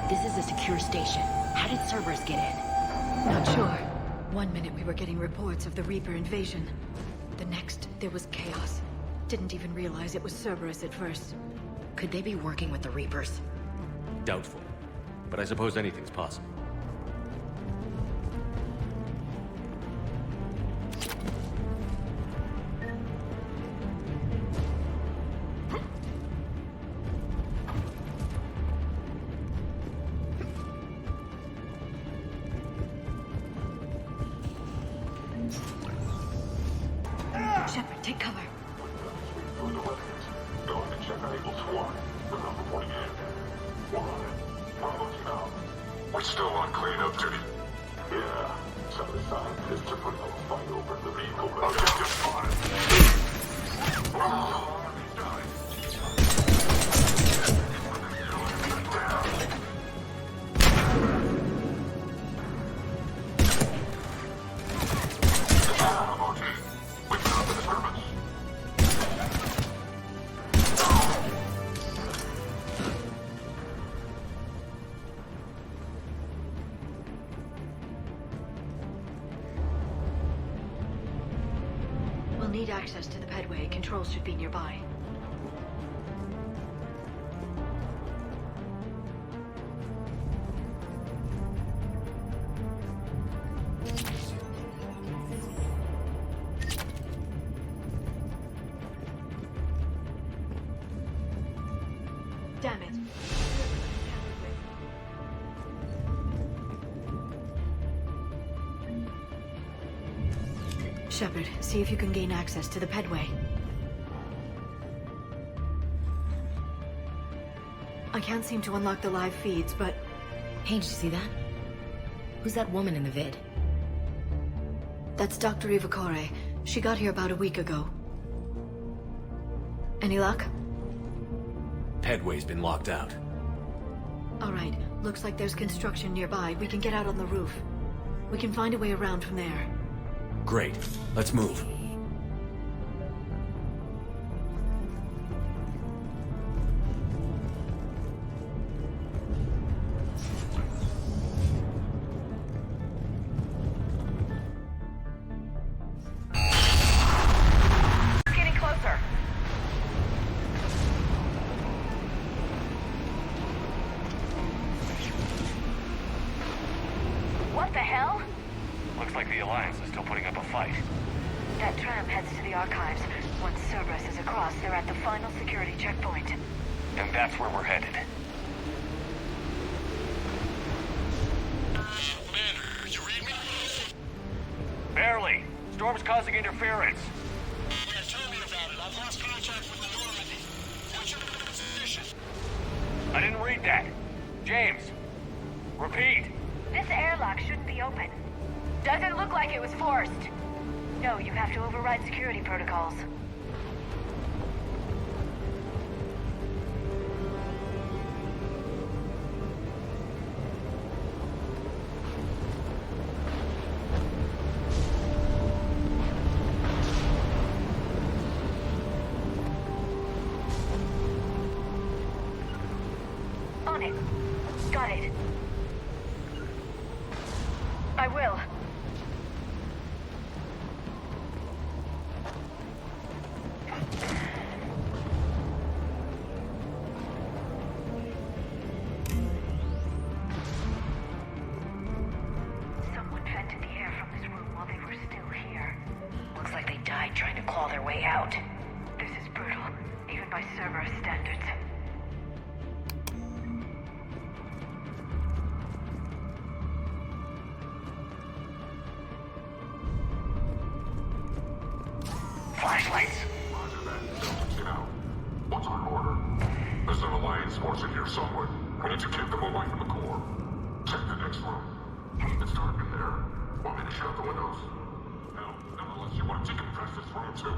This is a secure station. How did Cerberus get in? Not sure. One minute we were getting reports of the Reaper invasion. The next, there was chaos. Didn't even realize it was Cerberus at first. Could they be working with the Reapers? Doubtful. But I suppose anything's possible. Shepard, take cover. Going to check on Eagles 1. The number reporting in. We're still on cleanup duty. Yeah. Some of the scientists are putting a fight over the vehicle. Objective 5. We'll need access to the pedway. Controls should be nearby. Damn it. Shepard, see if you can gain access to the pedway. I can't seem to unlock the live feeds, but... Hey, did you see that? Who's that woman in the vid? That's Dr. Ivakore. She got here about a week ago. Any luck? Pedway's been locked out. All right. Looks like there's construction nearby. We can get out on the roof. We can find a way around from there. Great. Let's move. Getting closer. What the hell? Looks like the Alliance is still putting up a fight. That tram heads to the archives. Once Cerberus is across, they're at the final security checkpoint. And that's where we're headed. Commander, you read me? Barely. Storm's causing interference. Yeah, tell me about it. I've lost contact with the Normandy. What's your position? I didn't read that. James. Repeat. This airlock shouldn't be open. Doesn't look like it was forced. No, you have to override security protocols. On it. Got it. I will. Someone vented the air from this room while they were still here. died trying to claw their way out. This is brutal, even by Cerberus standards. Flashlights. Roger that. Delta, get out. What's our order? There's an Alliance force in here somewhere. We need to keep them away from the core. Check the next room. It's dark in there. Want me to shut the windows? No, not unless you want to decompress this room too.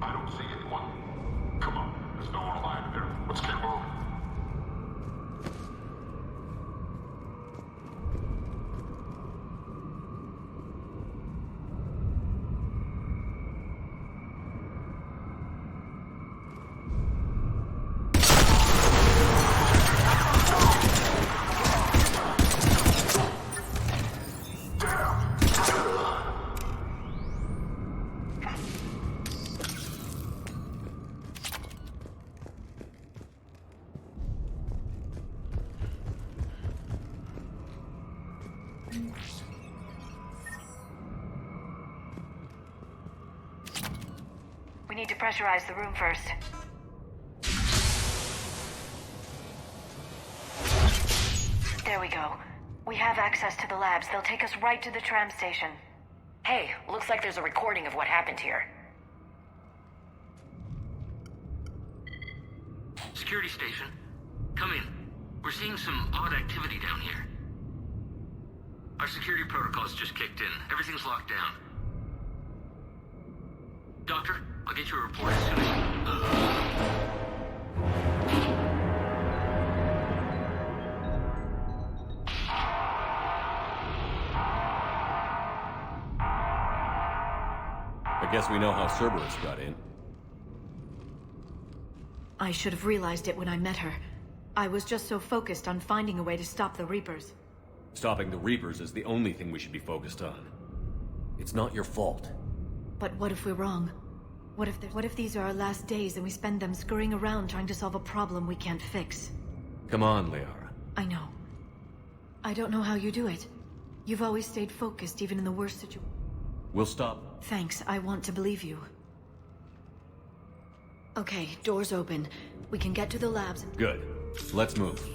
I don't see anyone. Come on, there's no one alive in there. Let's keep moving. We need to pressurize the room first. There we go. We have access to the labs. They'll take us right to the tram station. Hey, looks like there's a recording of what happened here. Security station. Come in. We're seeing some odd activity down here. Our security protocols just kicked in. Everything's locked down. Doctor, I'll get you a report as soon as... I guess we know how Cerberus got in. I should have realized it when I met her. I was just so focused on finding a way to stop the Reapers. Stopping the Reapers is the only thing we should be focused on. It's not your fault. But what if we're wrong? What if these are our last days and we spend them scurrying around trying to solve a problem we can't fix? Come on, Liara. I know. I don't know how you do it. You've always stayed focused even in the worst situations. We'll stop. Thanks, I want to believe you. Okay, doors open. We can get to the labs. Good. Let's move.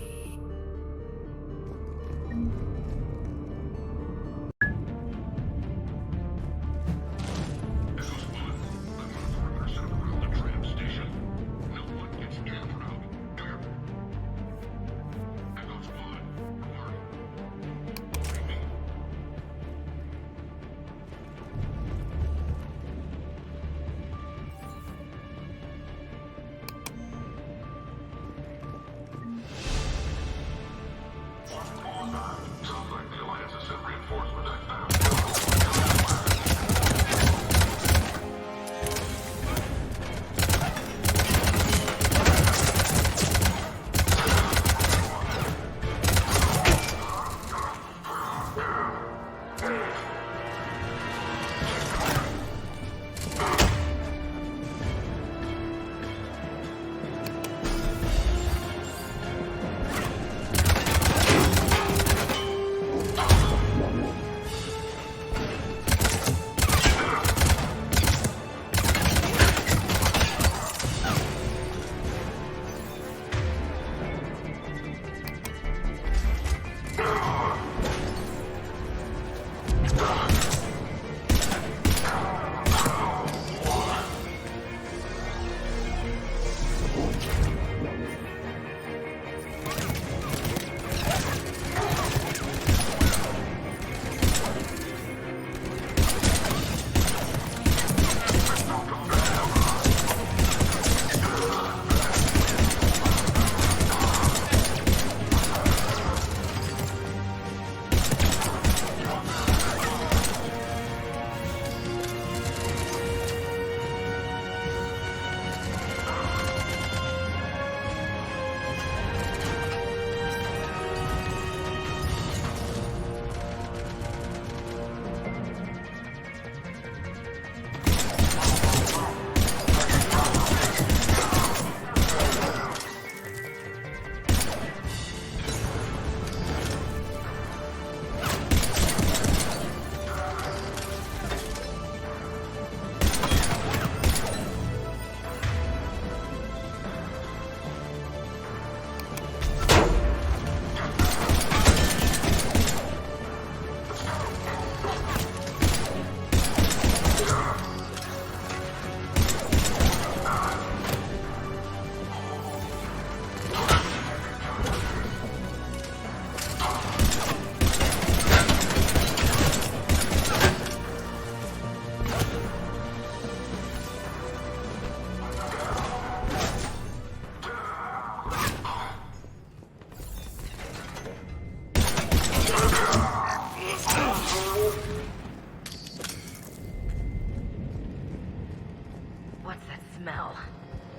smell.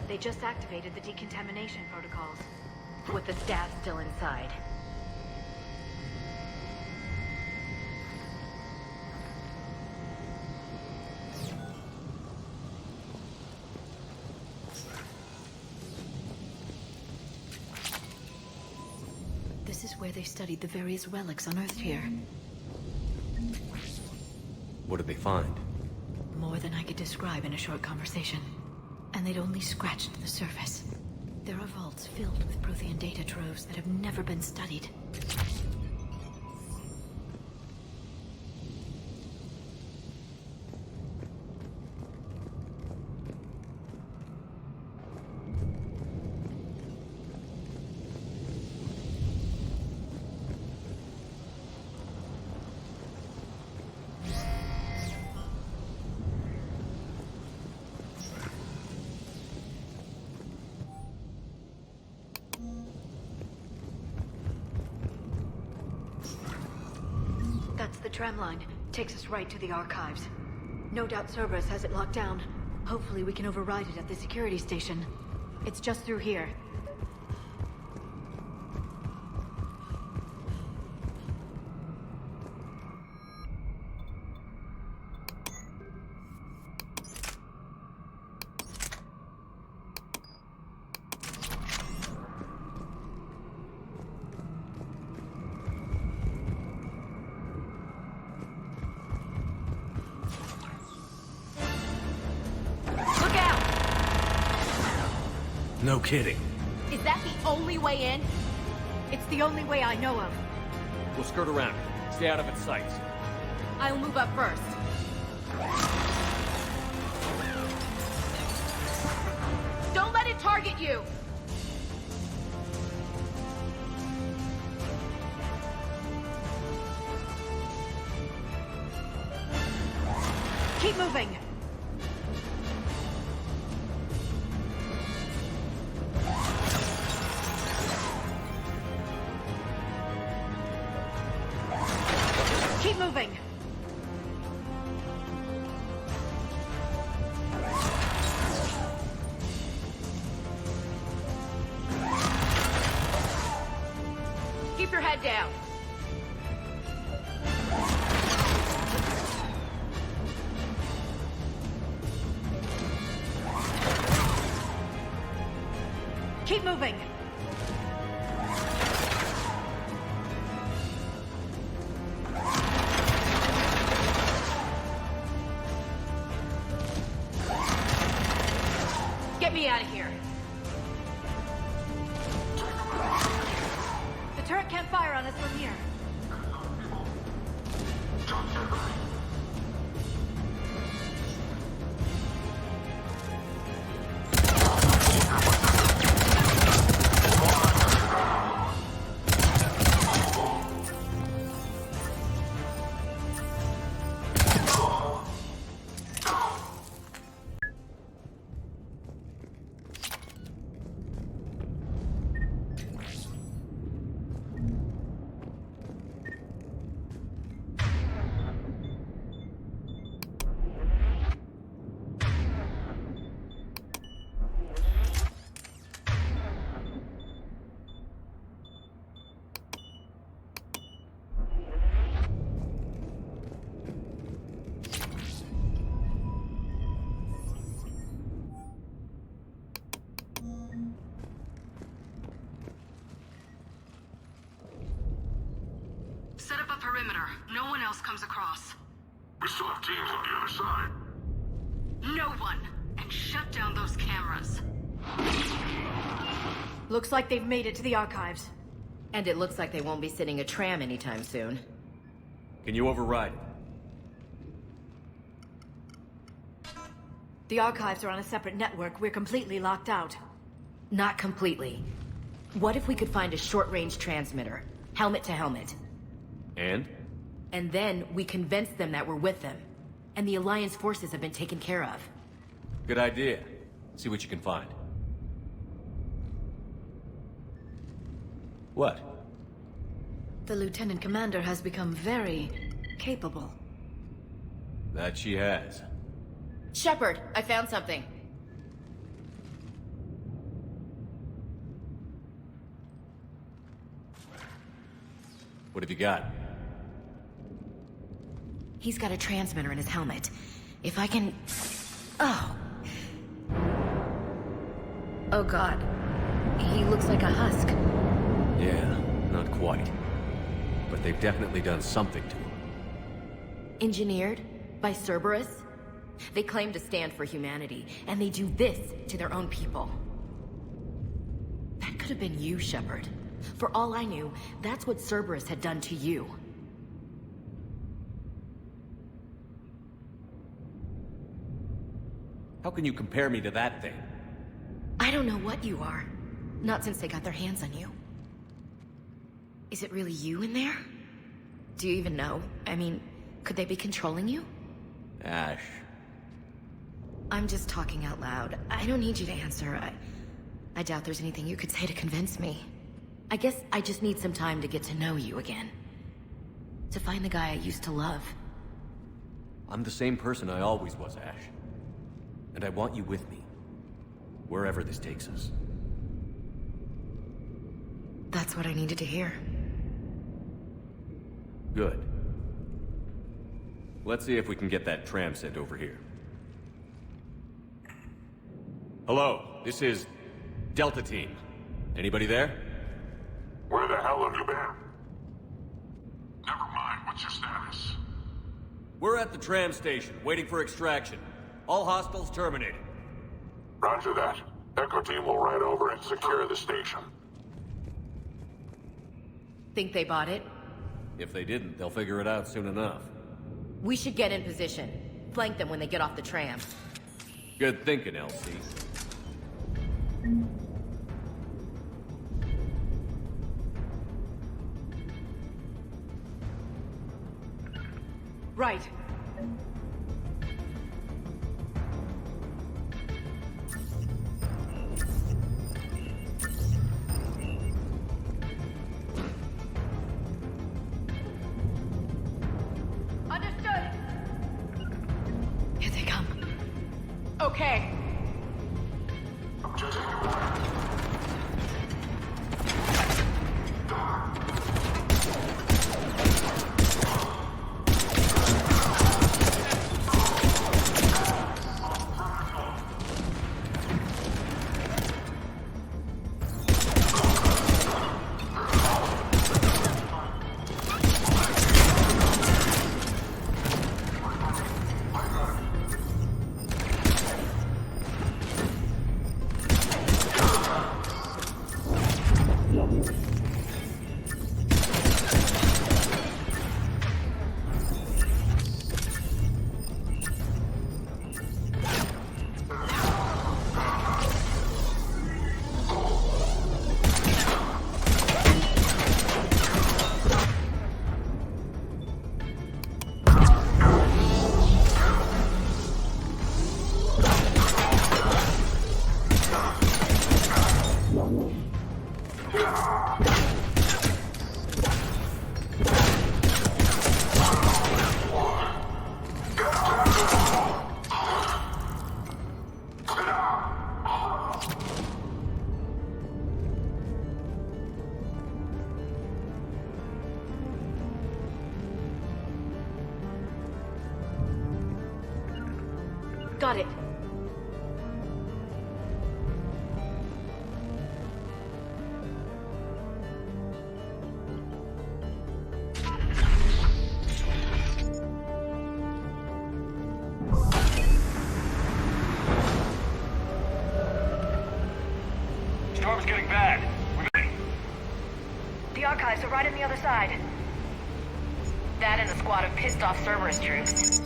They just activated the decontamination protocols. With the staff still inside. This is where they studied the various relics unearthed here. What did they find? More than I could describe in a short conversation. And they'd only scratched the surface. There are vaults filled with Prothean data troves that have never been studied. That's the tram line. Takes us right to the archives. No doubt Cerberus has it locked down. Hopefully we can override it at the security station. It's just through here. No kidding. Is that the only way in? It's the only way I know of. We'll skirt around it. Stay out of its sights. I'll move up first. Don't let it target you! Keep moving! Keep moving! Keep your head down. Keep moving. Get me out of here. The turret can't fire on us from here. Set up a perimeter. No one else comes across. We still have teams on the other side. No one! And shut down those cameras. Looks like they've made it to the archives. And it looks like they won't be sitting a tram anytime soon. Can you override it? The archives are on a separate network. We're completely locked out. Not completely. What if we could find a short-range transmitter? Helmet to helmet. And? And then we convince them that we're with them. And the Alliance forces have been taken care of. Good idea. See what you can find. What? The Lieutenant Commander has become very capable. That she has. Shepard, I found something. What have you got? He's got a transmitter in his helmet. If I can... Oh. Oh god. He looks like a husk. Yeah, not quite. But they've definitely done something to him. Engineered by Cerberus? They claim to stand for humanity, and they do this to their own people. That could have been you, Shepard. For all I knew, that's what Cerberus had done to you. How can you compare me to that thing? I don't know what you are. Not since they got their hands on you. Is it really you in there? Do you even know? I mean, could they be controlling you? Ash. I'm just talking out loud. I don't need you to answer. I doubt there's anything you could say to convince me. I guess I just need some time to get to know you again. To find the guy I used to love. I'm the same person I always was, Ash. And I want you with me. Wherever this takes us. That's what I needed to hear. Good. Let's see if we can get that tram sent over here. Hello, this is Delta Team. Anybody there? Where the hell have you been? Never mind, what's your status? We're at the tram station, waiting for extraction. All hostiles terminated. Roger that. Echo Team will ride over and secure the station. Think they bought it? If they didn't, they'll figure it out soon enough. We should get in position. Flank them when they get off the tram. Good thinking, Elsie. Right. Understood. Here they come. Okay. Got it. Storm's getting bad. The archives are right on the other side. That and a squad of pissed off Cerberus troops.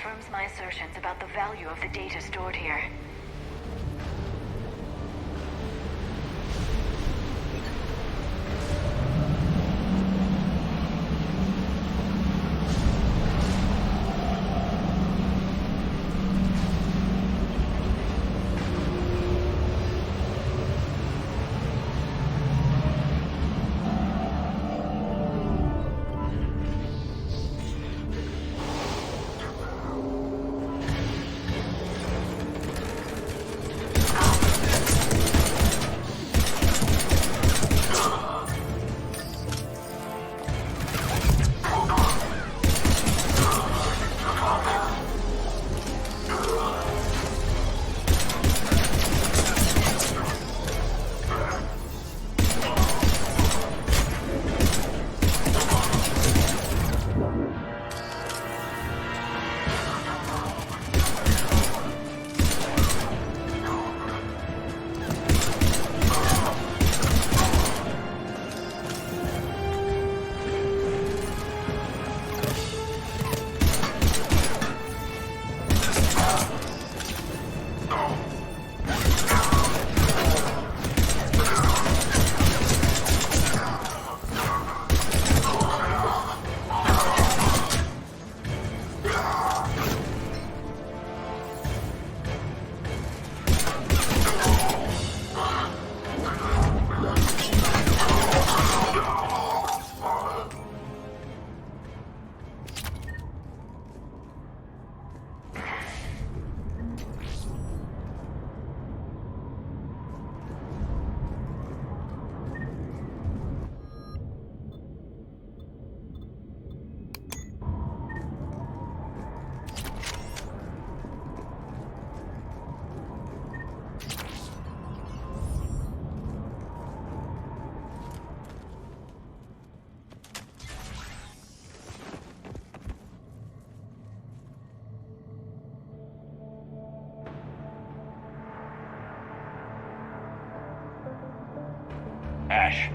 confirms my assertions about the value of the data stored here. Ash.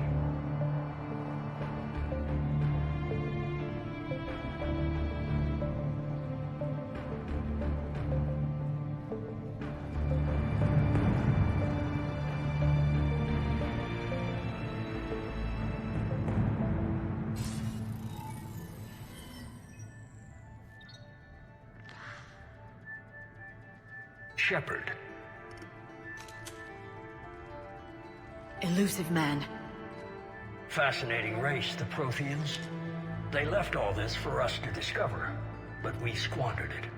Shepard. Elusive man. Fascinating race, the Protheans. They left all this for us to discover, but we squandered it.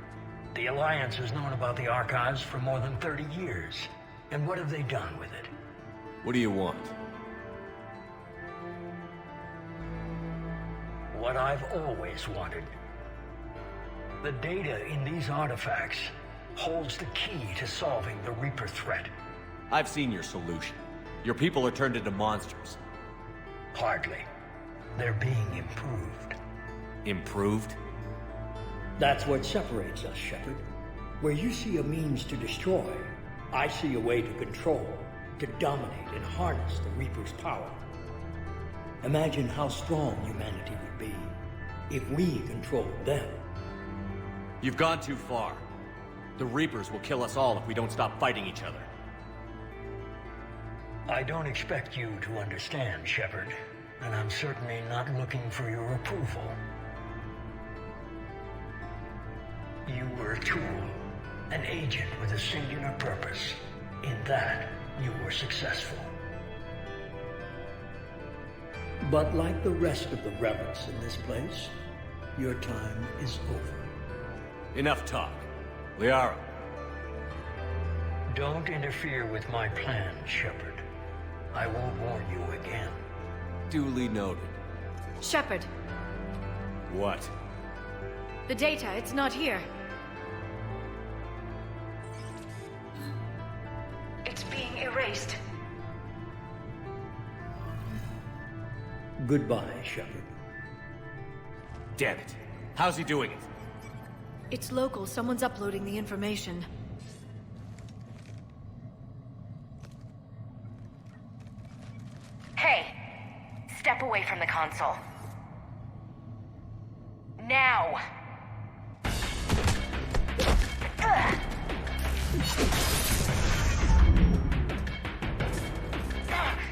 The Alliance has known about the archives for more than 30 years. And what have they done with it? What do you want? What I've always wanted. The data in these artifacts holds the key to solving the Reaper threat. I've seen your solution. Your people are turned into monsters. Hardly. They're being improved. Improved? That's what separates us, Shepard. Where you see a means to destroy, I see a way to control, to dominate and harness the Reaper's power. Imagine how strong humanity would be if we controlled them. You've gone too far. The Reapers will kill us all if we don't stop fighting each other. I don't expect you to understand, Shepard, and I'm certainly not looking for your approval. You were a tool, an agent with a singular purpose. In that, you were successful. But like the rest of the relics in this place, your time is over. Enough talk. Liara. Don't interfere with my plan, Shepard. I won't warn you again. Duly noted. Shepard. What? The data, it's not here. It's being erased. Goodbye, Shepard. Damn it. How's he doing it? It's local. Someone's uploading the information. Hey, step away from the console. Now!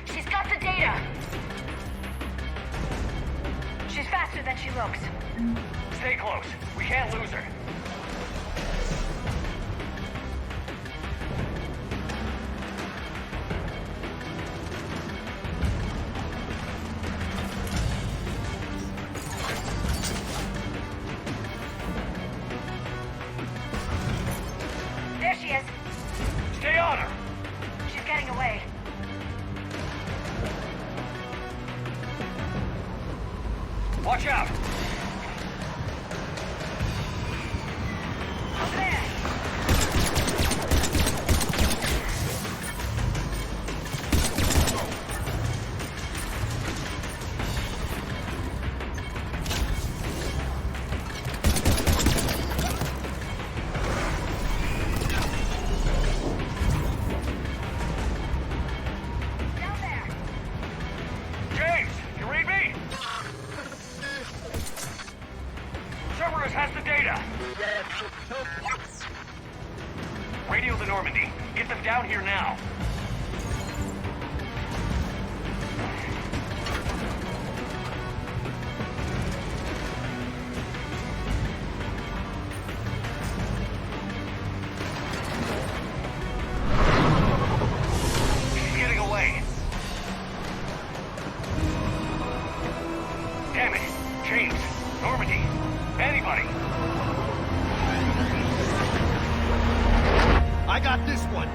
She's got the data. She's faster than she looks. Stay close. We can't lose her. There she is. Stay on her. She's getting away. Watch out. Over there. Down there. James, you read me? Cerberus has the data. Radio the Normandy. Get them down here now. She's getting away. Damn it. James, Normandy, anybody. I got this one.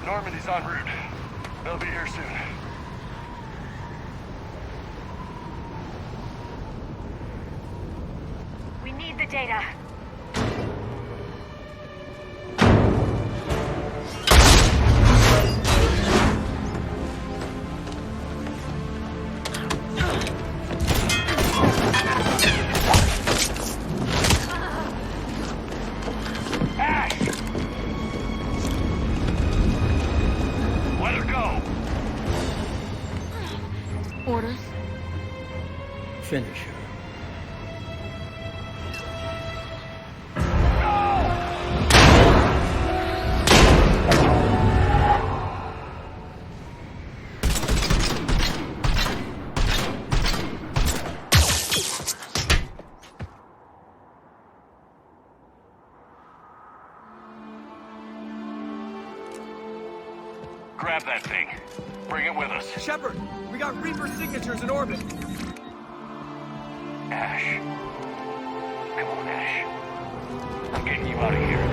Normandy's en route. They'll be here soon. We need the data. Ash! Let her go! Orders? Finish her. Grab that thing. Bring it with us. Shepard, we got Reaper signatures in orbit. Ash. Come on, Ash. I'm getting you out of here.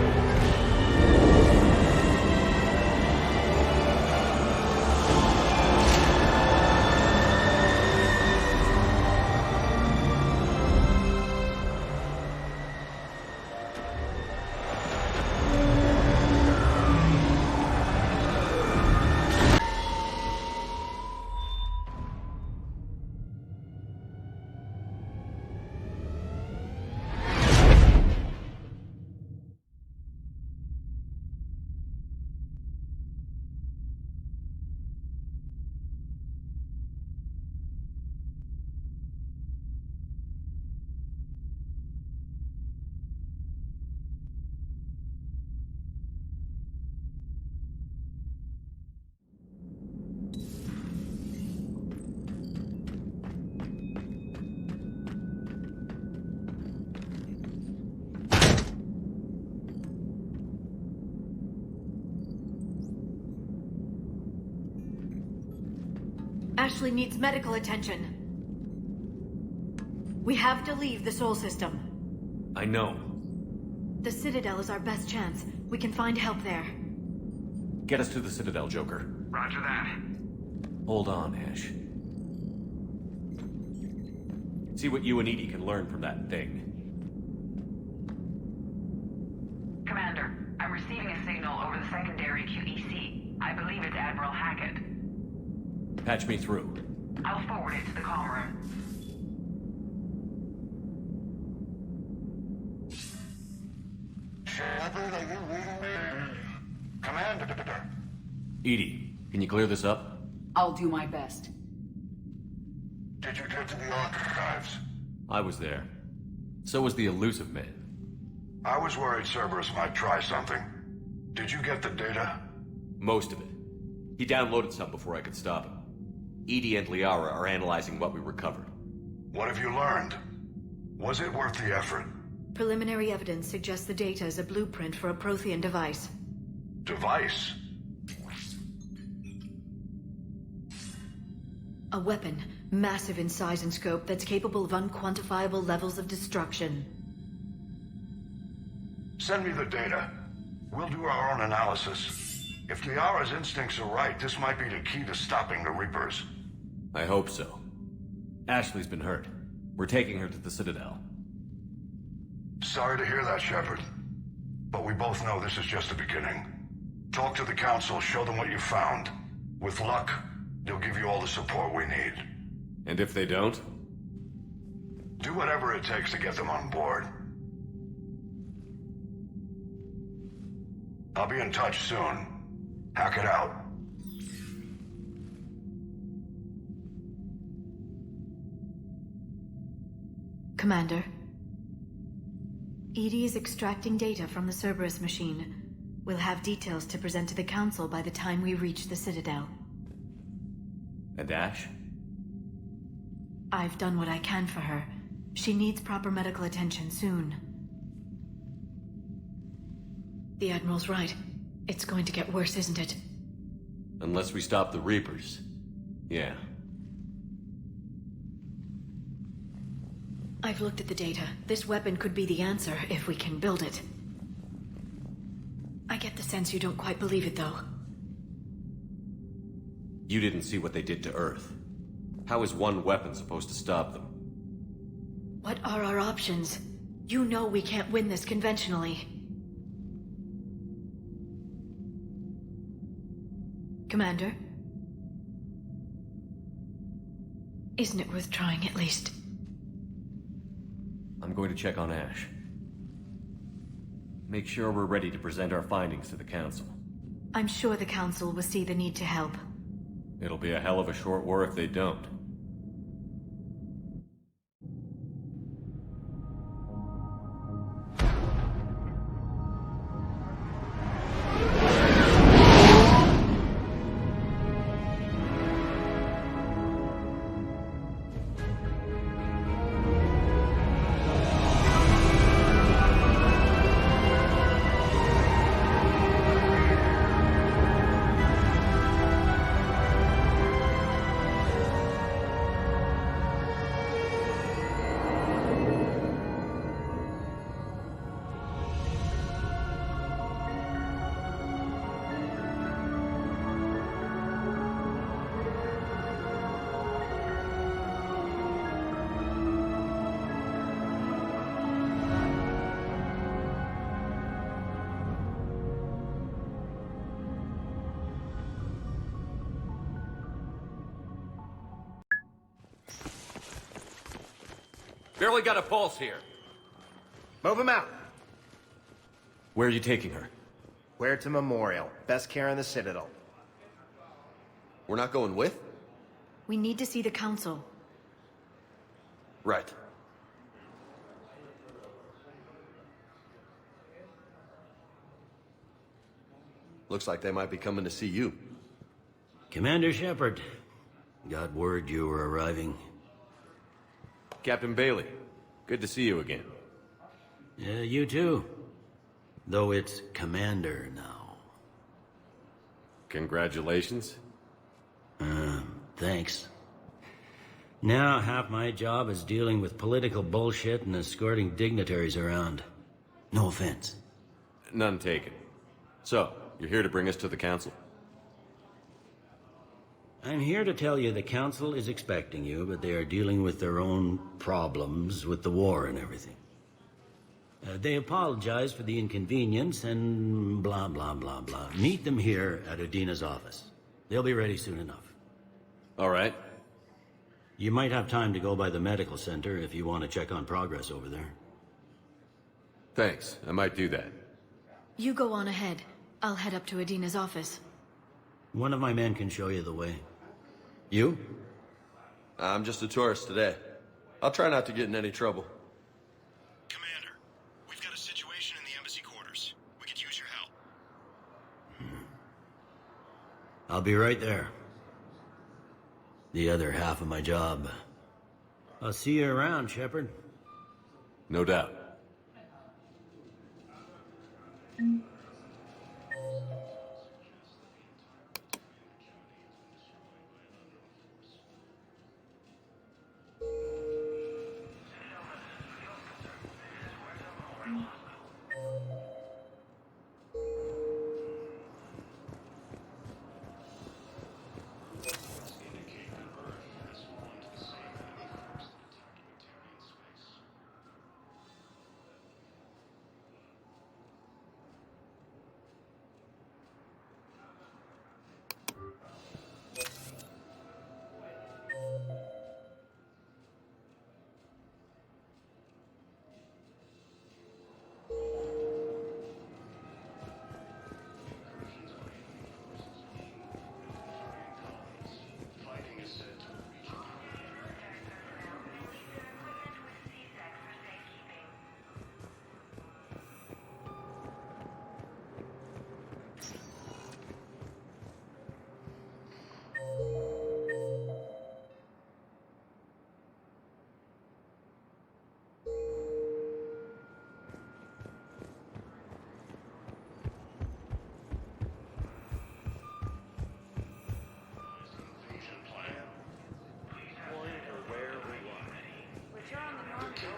Ashley needs medical attention. We have to leave the Sol system. I know. The Citadel is our best chance. We can find help there. Get us to the Citadel, Joker. Roger that. Hold on, Ash. See what you and EDI can learn from that thing. Commander, I'm receiving a signal over the secondary QEC. I believe it's Admiral Hackett. Patch me through. I'll forward it to the comm room. Shepard, are you reading me? Commander. EDI, can you clear this up? I'll do my best. Did you get to the archives? I was there. So was the elusive man. I was worried Cerberus might try something. Did you get the data? Most of it. He downloaded some before I could stop him. EDI and Liara are analyzing what we recovered. What have you learned? Was it worth the effort? Preliminary evidence suggests the data is a blueprint for a Prothean device. Device? A weapon, massive in size and scope, that's capable of unquantifiable levels of destruction. Send me the data. We'll do our own analysis. If Liara's instincts are right, this might be the key to stopping the Reapers. I hope so. Ashley's been hurt. We're taking her to the Citadel. Sorry to hear that, Shepard. But we both know this is just the beginning. Talk to the Council, show them what you found. With luck, they'll give you all the support we need. And if they don't? Do whatever it takes to get them on board. I'll be in touch soon. Hack it out. Commander. EDI is extracting data from the Cerberus machine. We'll have details to present to the Council by the time we reach the Citadel. And Ash? I've done what I can for her. She needs proper medical attention soon. The Admiral's right. It's going to get worse, isn't it? Unless we stop the Reapers. Yeah. I've looked at the data. This weapon could be the answer if we can build it. I get the sense you don't quite believe it, though. You didn't see what they did to Earth. How is one weapon supposed to stop them? What are our options? You know we can't win this conventionally. Commander? Isn't it worth trying at least? I'm going to check on Ash. Make sure we're ready to present our findings to the Council. I'm sure the Council will see the need to help. It'll be a hell of a short war if they don't. Barely got a pulse here. Move him out. Where are you taking her? Where to Memorial. Best care in the Citadel. We're not going with? We need to see the Council. Right. Looks like they might be coming to see you. Commander Shepard. Got word you were arriving. Captain Bailey, good to see you again. Yeah, you too. Though it's Commander now. Congratulations. Thanks. Now half my job is dealing with political bullshit and escorting dignitaries around. No offense. None taken. So, you're here to bring us to the Council? I'm here to tell you the Council is expecting you, but they are dealing with their own problems with the war and everything. They apologize for the inconvenience and blah, blah, blah, blah. Meet them here at Udina's office. They'll be ready soon enough. All right. You might have time to go by the medical center if you want to check on progress over there. Thanks. I might do that. You go on ahead. I'll head up to Udina's office. One of my men can show you the way. You? I'm just a tourist today. I'll try not to get in any trouble. Commander, we've got a situation in the embassy quarters. We could use your help. I'll be right there. The other half of my job. I'll see you around, Shepard. No doubt.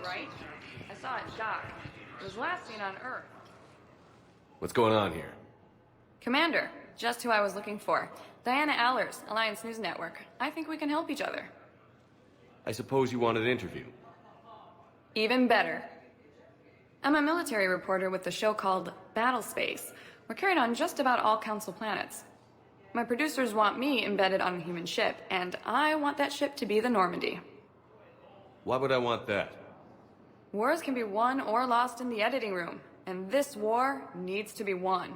Right? I saw it dock. It was last seen on Earth. What's going on here? Commander, just who I was looking for. Diana Allers, Alliance News Network. I think we can help each other. I suppose you want an interview. Even better. I'm a military reporter with the show called Battle Space. We're carried on just about all Council planets. My producers want me embedded on a human ship, and I want that ship to be the Normandy. Why would I want that? Wars can be won or lost in the editing room, and this war needs to be won.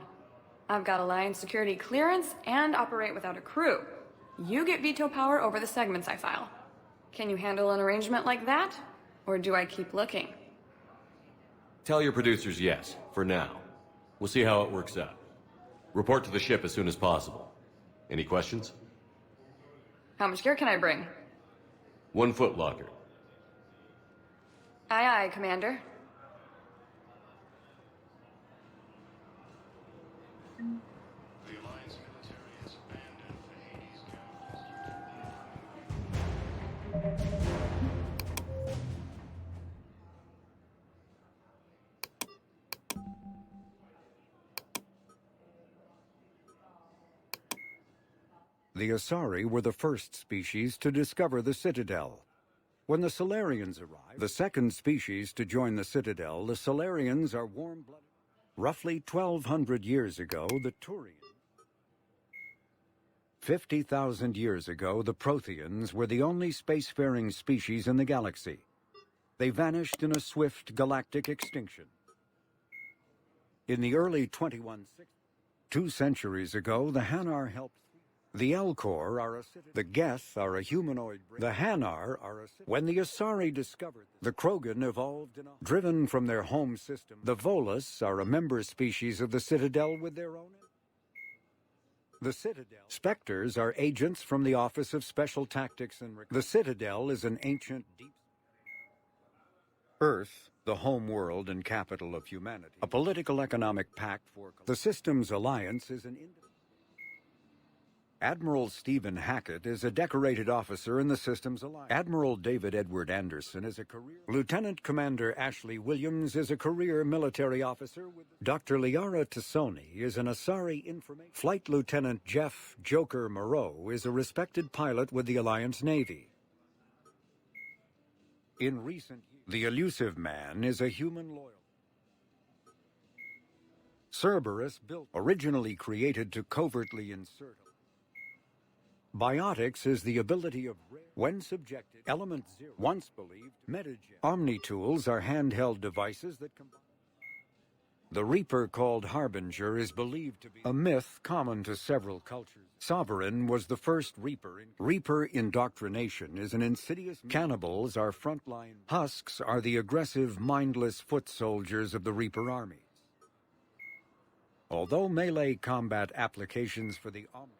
I've got Alliance security clearance and operate without a crew. You get veto power over the segments I file. Can you handle an arrangement like that? Or do I keep looking? Tell your producers yes, for now. We'll see how it works out. Report to the ship as soon as possible. Any questions? How much gear can I bring? 1 foot locker. Aye, aye, Commander. The Alliance military has abandoned the Hades The Asari were the first species to discover the Citadel. When the Solarians arrived, the second species to join the Citadel, the Solarians are warm-blooded. Roughly 1,200 years ago, the Turians. 50,000 years ago, the Protheans were the only spacefaring species in the galaxy. They vanished in a swift galactic extinction. In the early 2160s, 2 centuries ago, the Hanar helped. The Elcor are a citadel. The Geth are a humanoid. The Hanar are a citadel. When the Asari discovered, the Krogan evolved in a... Driven from their home system, the Volus are a member species of the Citadel with their own... The Citadel. Spectres are agents from the Office of Special Tactics and... The Citadel is an ancient deep... Earth, the home world and capital of humanity. A political economic pact for... The Systems Alliance is an... Admiral Stephen Hackett is a decorated officer in the Systems Alliance. Admiral David Edward Anderson is a career... Lieutenant Commander Ashley Williams is a career military officer with... Dr. Liara Tassoni is an Asari information... Flight Lieutenant Jeff Joker Moreau is a respected pilot with the Alliance Navy. In recent years, the Elusive Man is a human loyal. Cerberus built, originally created to covertly insert. Biotics is the ability of, when subjected, Element Zero, once believed, Metagen. Omni-tools are handheld devices that combine. The Reaper called Harbinger is believed to be a myth common to several cultures. Sovereign was the first Reaper. Reaper indoctrination is an insidious... Cannibals are frontline. Husks are the aggressive, mindless foot soldiers of the Reaper armies. Although melee combat applications for the Omni...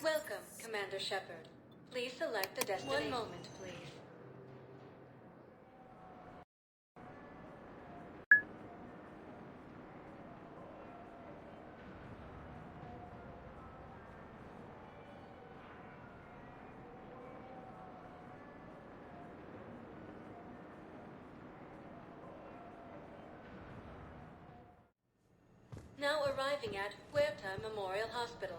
Welcome, Commander Shepard. Please select a destination. 1 moment, please. Now arriving at Huerta Memorial Hospital.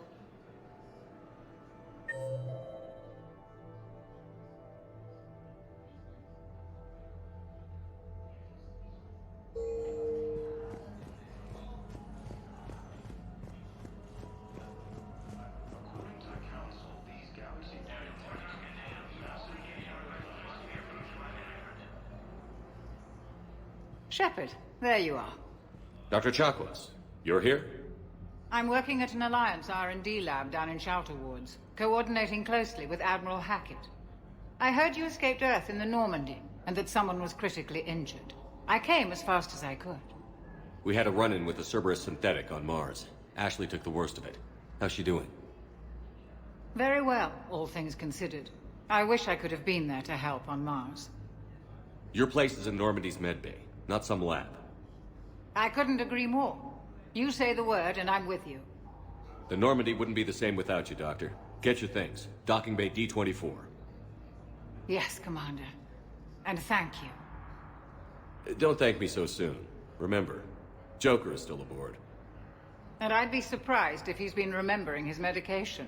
Shepard, there you are. Dr. Chakwas, you're here? I'm working at an Alliance R&D lab down in Shelter Wards, coordinating closely with Admiral Hackett. I heard you escaped Earth in the Normandy, and that someone was critically injured. I came as fast as I could. We had a run-in with the Cerberus synthetic on Mars. Ashley took the worst of it. How's she doing? Very well, all things considered. I wish I could have been there to help on Mars. Your place is in Normandy's medbay, not some lab. I couldn't agree more. You say the word, and I'm with you. The Normandy wouldn't be the same without you, Doctor. Get your things. Docking Bay D-24. Yes, Commander. And thank you. Don't thank me so soon. Remember, Joker is still aboard. And I'd be surprised if he's been remembering his medication.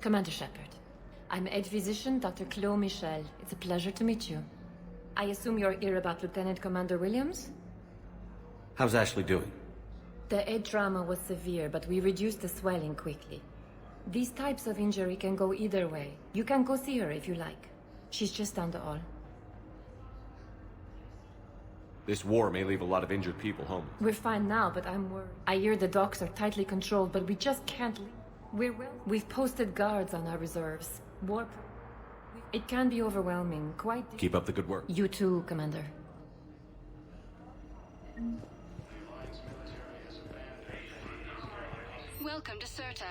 Commander Shepard, I'm Head Physician Dr. Chloe Michel. It's a pleasure to meet you. I assume you're here about Lieutenant Commander Williams? How's Ashley doing? The head trauma was severe, but we reduced the swelling quickly. These types of injury can go either way. You can go see her if you like. She's just down the hall. This war may leave a lot of injured people homeless. We're fine now, but I'm worried. I hear the docks are tightly controlled, but we just can't leave. We've posted guards on our reserves. It can be overwhelming, quite... Keep up the good work. You too, Commander. Welcome to Certa.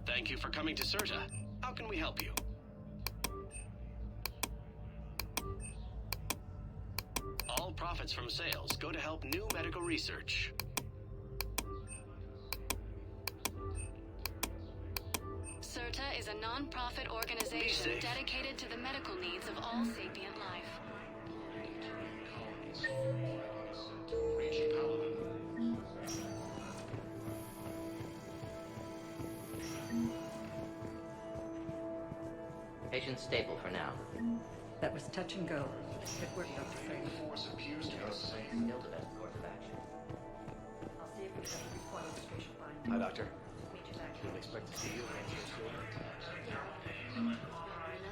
Thank you for coming to Certa. How can we help you? All profits from sales go to help new medical research. CERTA is a non-profit organization dedicated to the medical needs of all sapient life. Patient stable for now. That was touch and go. Good work, Dr. Frey. Force appears to be safe. Still the best course of action. I'll see if we can recoil spatial binding. Hi, Doctor. Meet you back here. Didn't expect to see you when I school. Another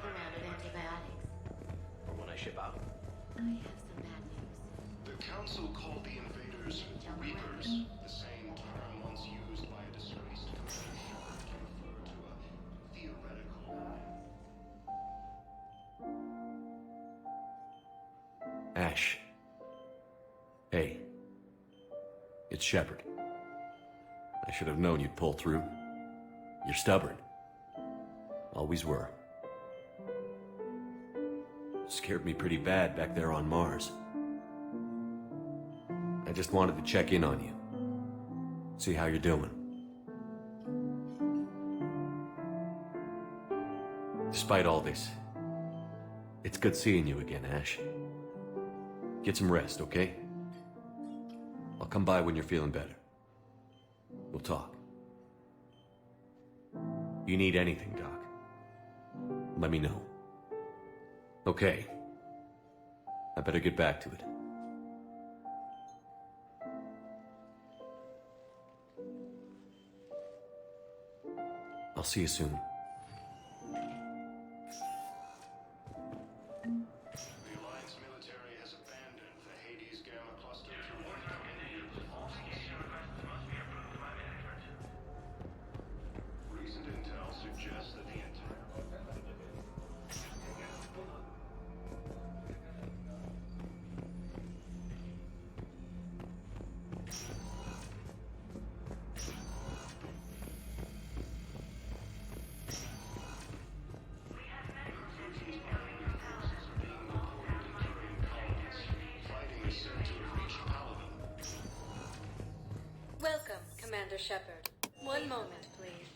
round of antibiotics. Or when I ship out. I have some bad news. The Council called the invaders Reapers, the same term once used by a disgraced commander to refer to a theoretical... Ash. Hey. It's Shepard. I should have known you'd pull through. You're stubborn. Always were. Scared me pretty bad back there on Mars. I just wanted to check in on you. See how you're doing. Despite all this, it's good seeing you again, Ash. Get some rest, okay? I'll come by when you're feeling better. We'll talk. You need anything, Doc, let me know. Okay. I better get back to it. I'll see you soon. The Alliance military has abandoned the Hades Gamma cluster through unconventional forces. Recent intel suggests that the entire... Welcome, Commander Shepard. One moment, please.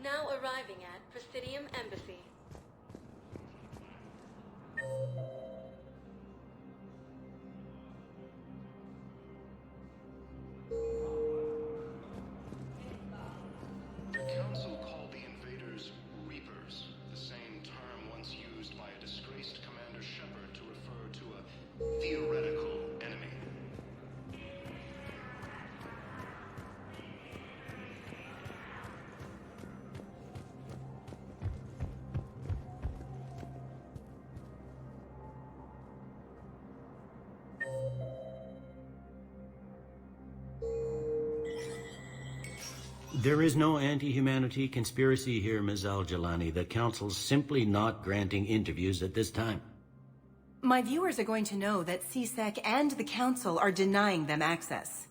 Now arriving at Presidium Embassy. The Council called the invaders Reapers, the same term once used by a disgraced Commander Shepard to refer to a theoretical enemy. There is no anti-humanity conspiracy here, Ms. Al-Jalani. The Council's simply not granting interviews at this time. My viewers are going to know that CSEC and the Council are denying them access.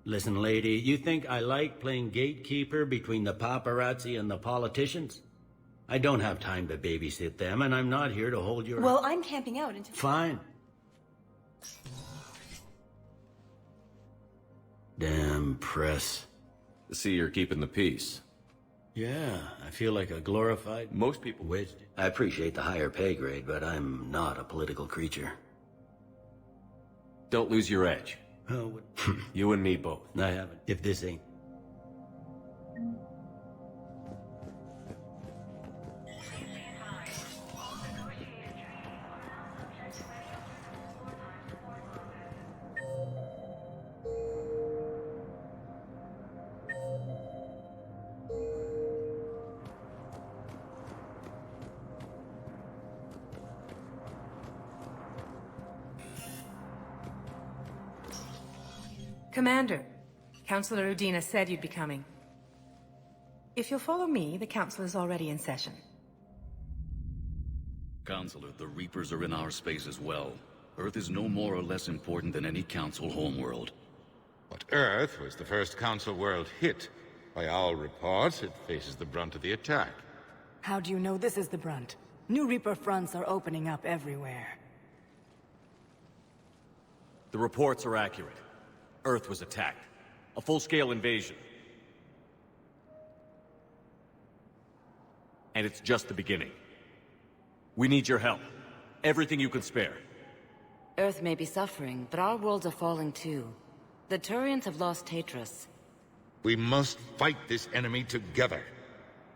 Listen, lady, you think I like playing gatekeeper between the paparazzi and the politicians? I don't have time to babysit them, and I'm not here to hold your... Well, I'm camping out until... Fine. Damn press. To see you're keeping the peace. Yeah, I feel like a glorified... Most people... I appreciate the higher pay grade, but I'm not a political creature. Don't lose your edge. Oh, you and me both. I haven't. If this ain't... Commander, Councillor Udina said you'd be coming. If you'll follow me, the Council is already in session. Counselor, the Reapers are in our space as well. Earth is no more or less important than any Council homeworld. But Earth was the first Council world hit. By all reports, it faces the brunt of the attack. How do you know this is the brunt? New Reaper fronts are opening up everywhere. The reports are accurate. Earth was attacked. A full-scale invasion. And it's just the beginning. We need your help. Everything you can spare. Earth may be suffering, but our worlds are falling too. The Turians have lost Tatris. We must fight this enemy together.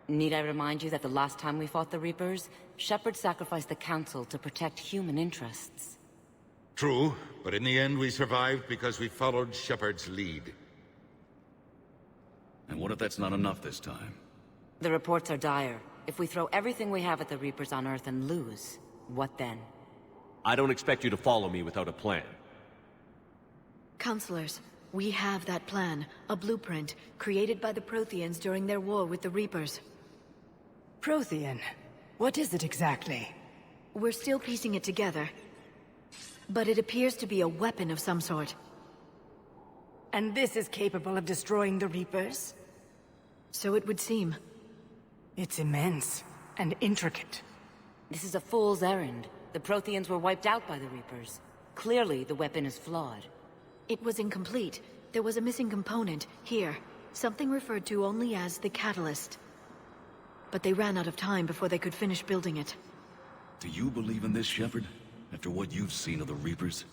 Need I remind you that the last time we fought the Reapers, Shepard sacrificed the Council to protect human interests? True, but in the end we survived because we followed Shepard's lead. And what if that's not enough this time? The reports are dire. If we throw everything we have at the Reapers on Earth and lose, what then? I don't expect you to follow me without a plan. Counselors, we have that plan. A blueprint, created by the Protheans during their war with the Reapers. Prothean? What is it exactly? We're still piecing it together. But it appears to be a weapon of some sort. And this is capable of destroying the Reapers? So it would seem. It's immense and intricate. This is a fool's errand. The Protheans were wiped out by the Reapers. Clearly, the weapon is flawed. It was incomplete. There was a missing component, here. Something referred to only as the Catalyst. But they ran out of time before they could finish building it. Do you believe in this, Shepard? After what you've seen of the Reapers?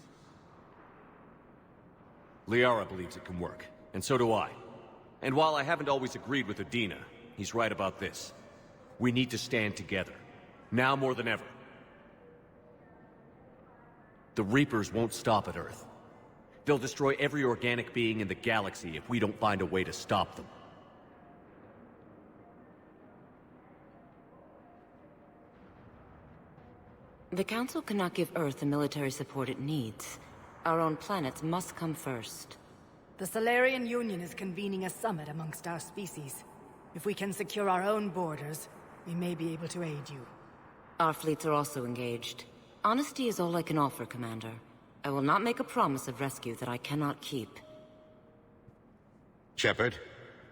Liara believes it can work, and so do I. And while I haven't always agreed with Udina, he's right about this. We need to stand together. Now more than ever. The Reapers won't stop at Earth. They'll destroy every organic being in the galaxy if we don't find a way to stop them. The Council cannot give Earth the military support it needs. Our own planets must come first. The Solarian Union is convening a summit amongst our species. If we can secure our own borders, we may be able to aid you. Our fleets are also engaged. Honesty is all I can offer, Commander. I will not make a promise of rescue that I cannot keep. Shepard,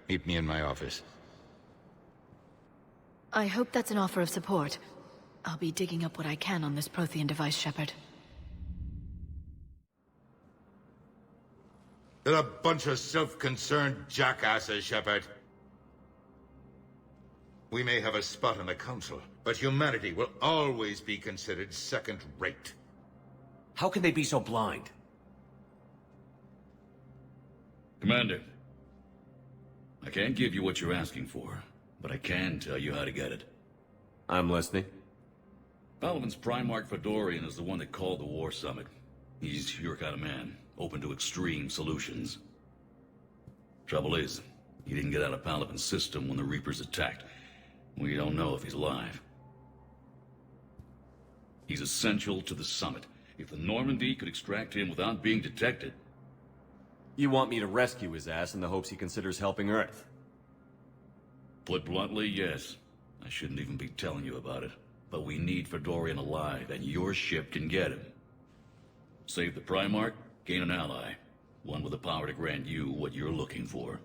meet me in my office. I hope that's an offer of support. I'll be digging up what I can on this Prothean device, Shepard. They're a bunch of self-concerned jackasses, Shepard. We may have a spot on the Council, but humanity will always be considered second-rate. How can they be so blind? Commander, I can't give you what you're asking for, but I can tell you how to get it. I'm listening. Palaven's Primarch Fedorian is the one that called the War Summit. He's your kind of man, open to extreme solutions. Trouble is, he didn't get out of Palaven's system when the Reapers attacked. We don't know if he's alive. He's essential to the summit. If the Normandy could extract him without being detected... You want me to rescue his ass in the hopes he considers helping Earth? Put bluntly, yes. I shouldn't even be telling you about it. But we need Fedorian alive, and your ship can get him. Save the Primarch, gain an ally. One with the power to grant you what you're looking for.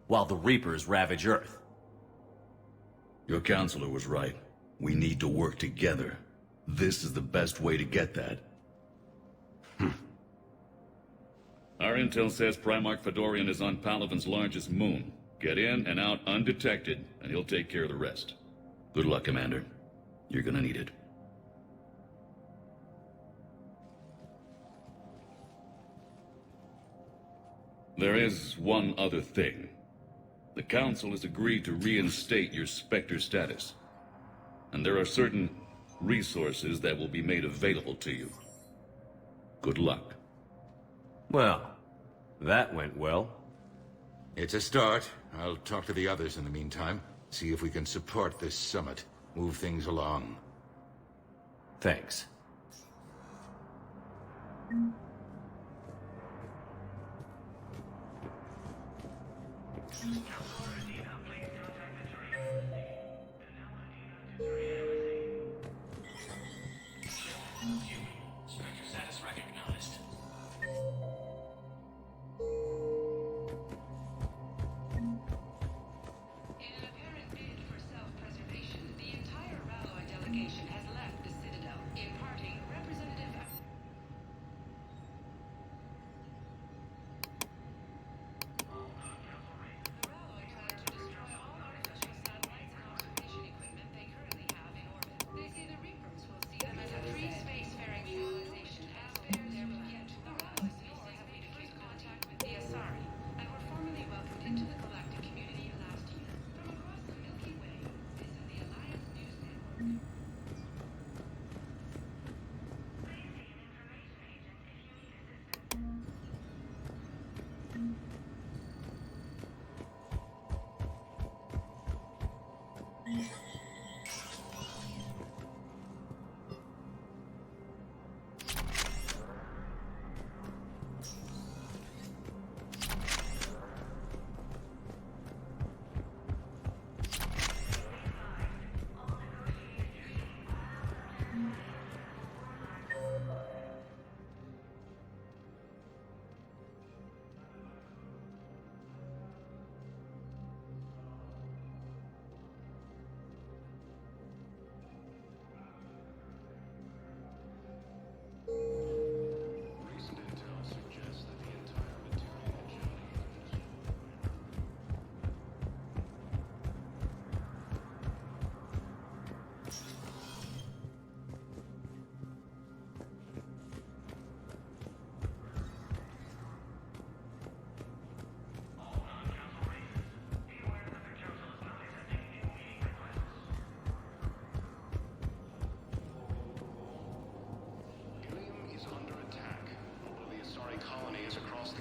While the Reapers ravage Earth. Your counselor was right. We need to work together. This is the best way to get that. Our intel says Primarch Fedorian is on Palaven's largest moon. Get in and out undetected, and he'll take care of the rest. Good luck, Commander. You're gonna need it. There is one other thing. The Council has agreed to reinstate your Spectre status. And there are certain resources that will be made available to you. Good luck. Well, that went well. It's a start. I'll talk to the others in the meantime. See if we can support this summit. Move things along. Thanks. Status recognized. In an apparent bid for self-preservation,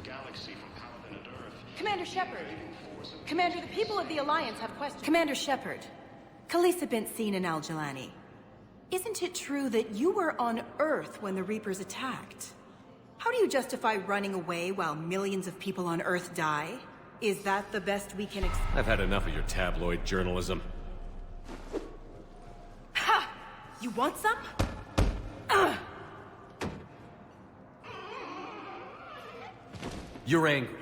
galaxy from Paladin and Earth. Commander Shepard. Commander, the people of the Alliance have questions. Commander Shepard. Khalisah bint Sin and Al-Jalani. Isn't it true that you were on Earth when the Reapers attacked? How do you justify running away while millions of people on Earth die? Is that the best we can expect? I've had enough of your tabloid journalism. Ha! You want some? You're angry.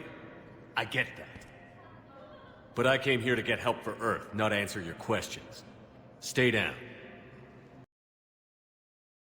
I get that. But I came here to get help for Earth, not answer your questions. Stay down.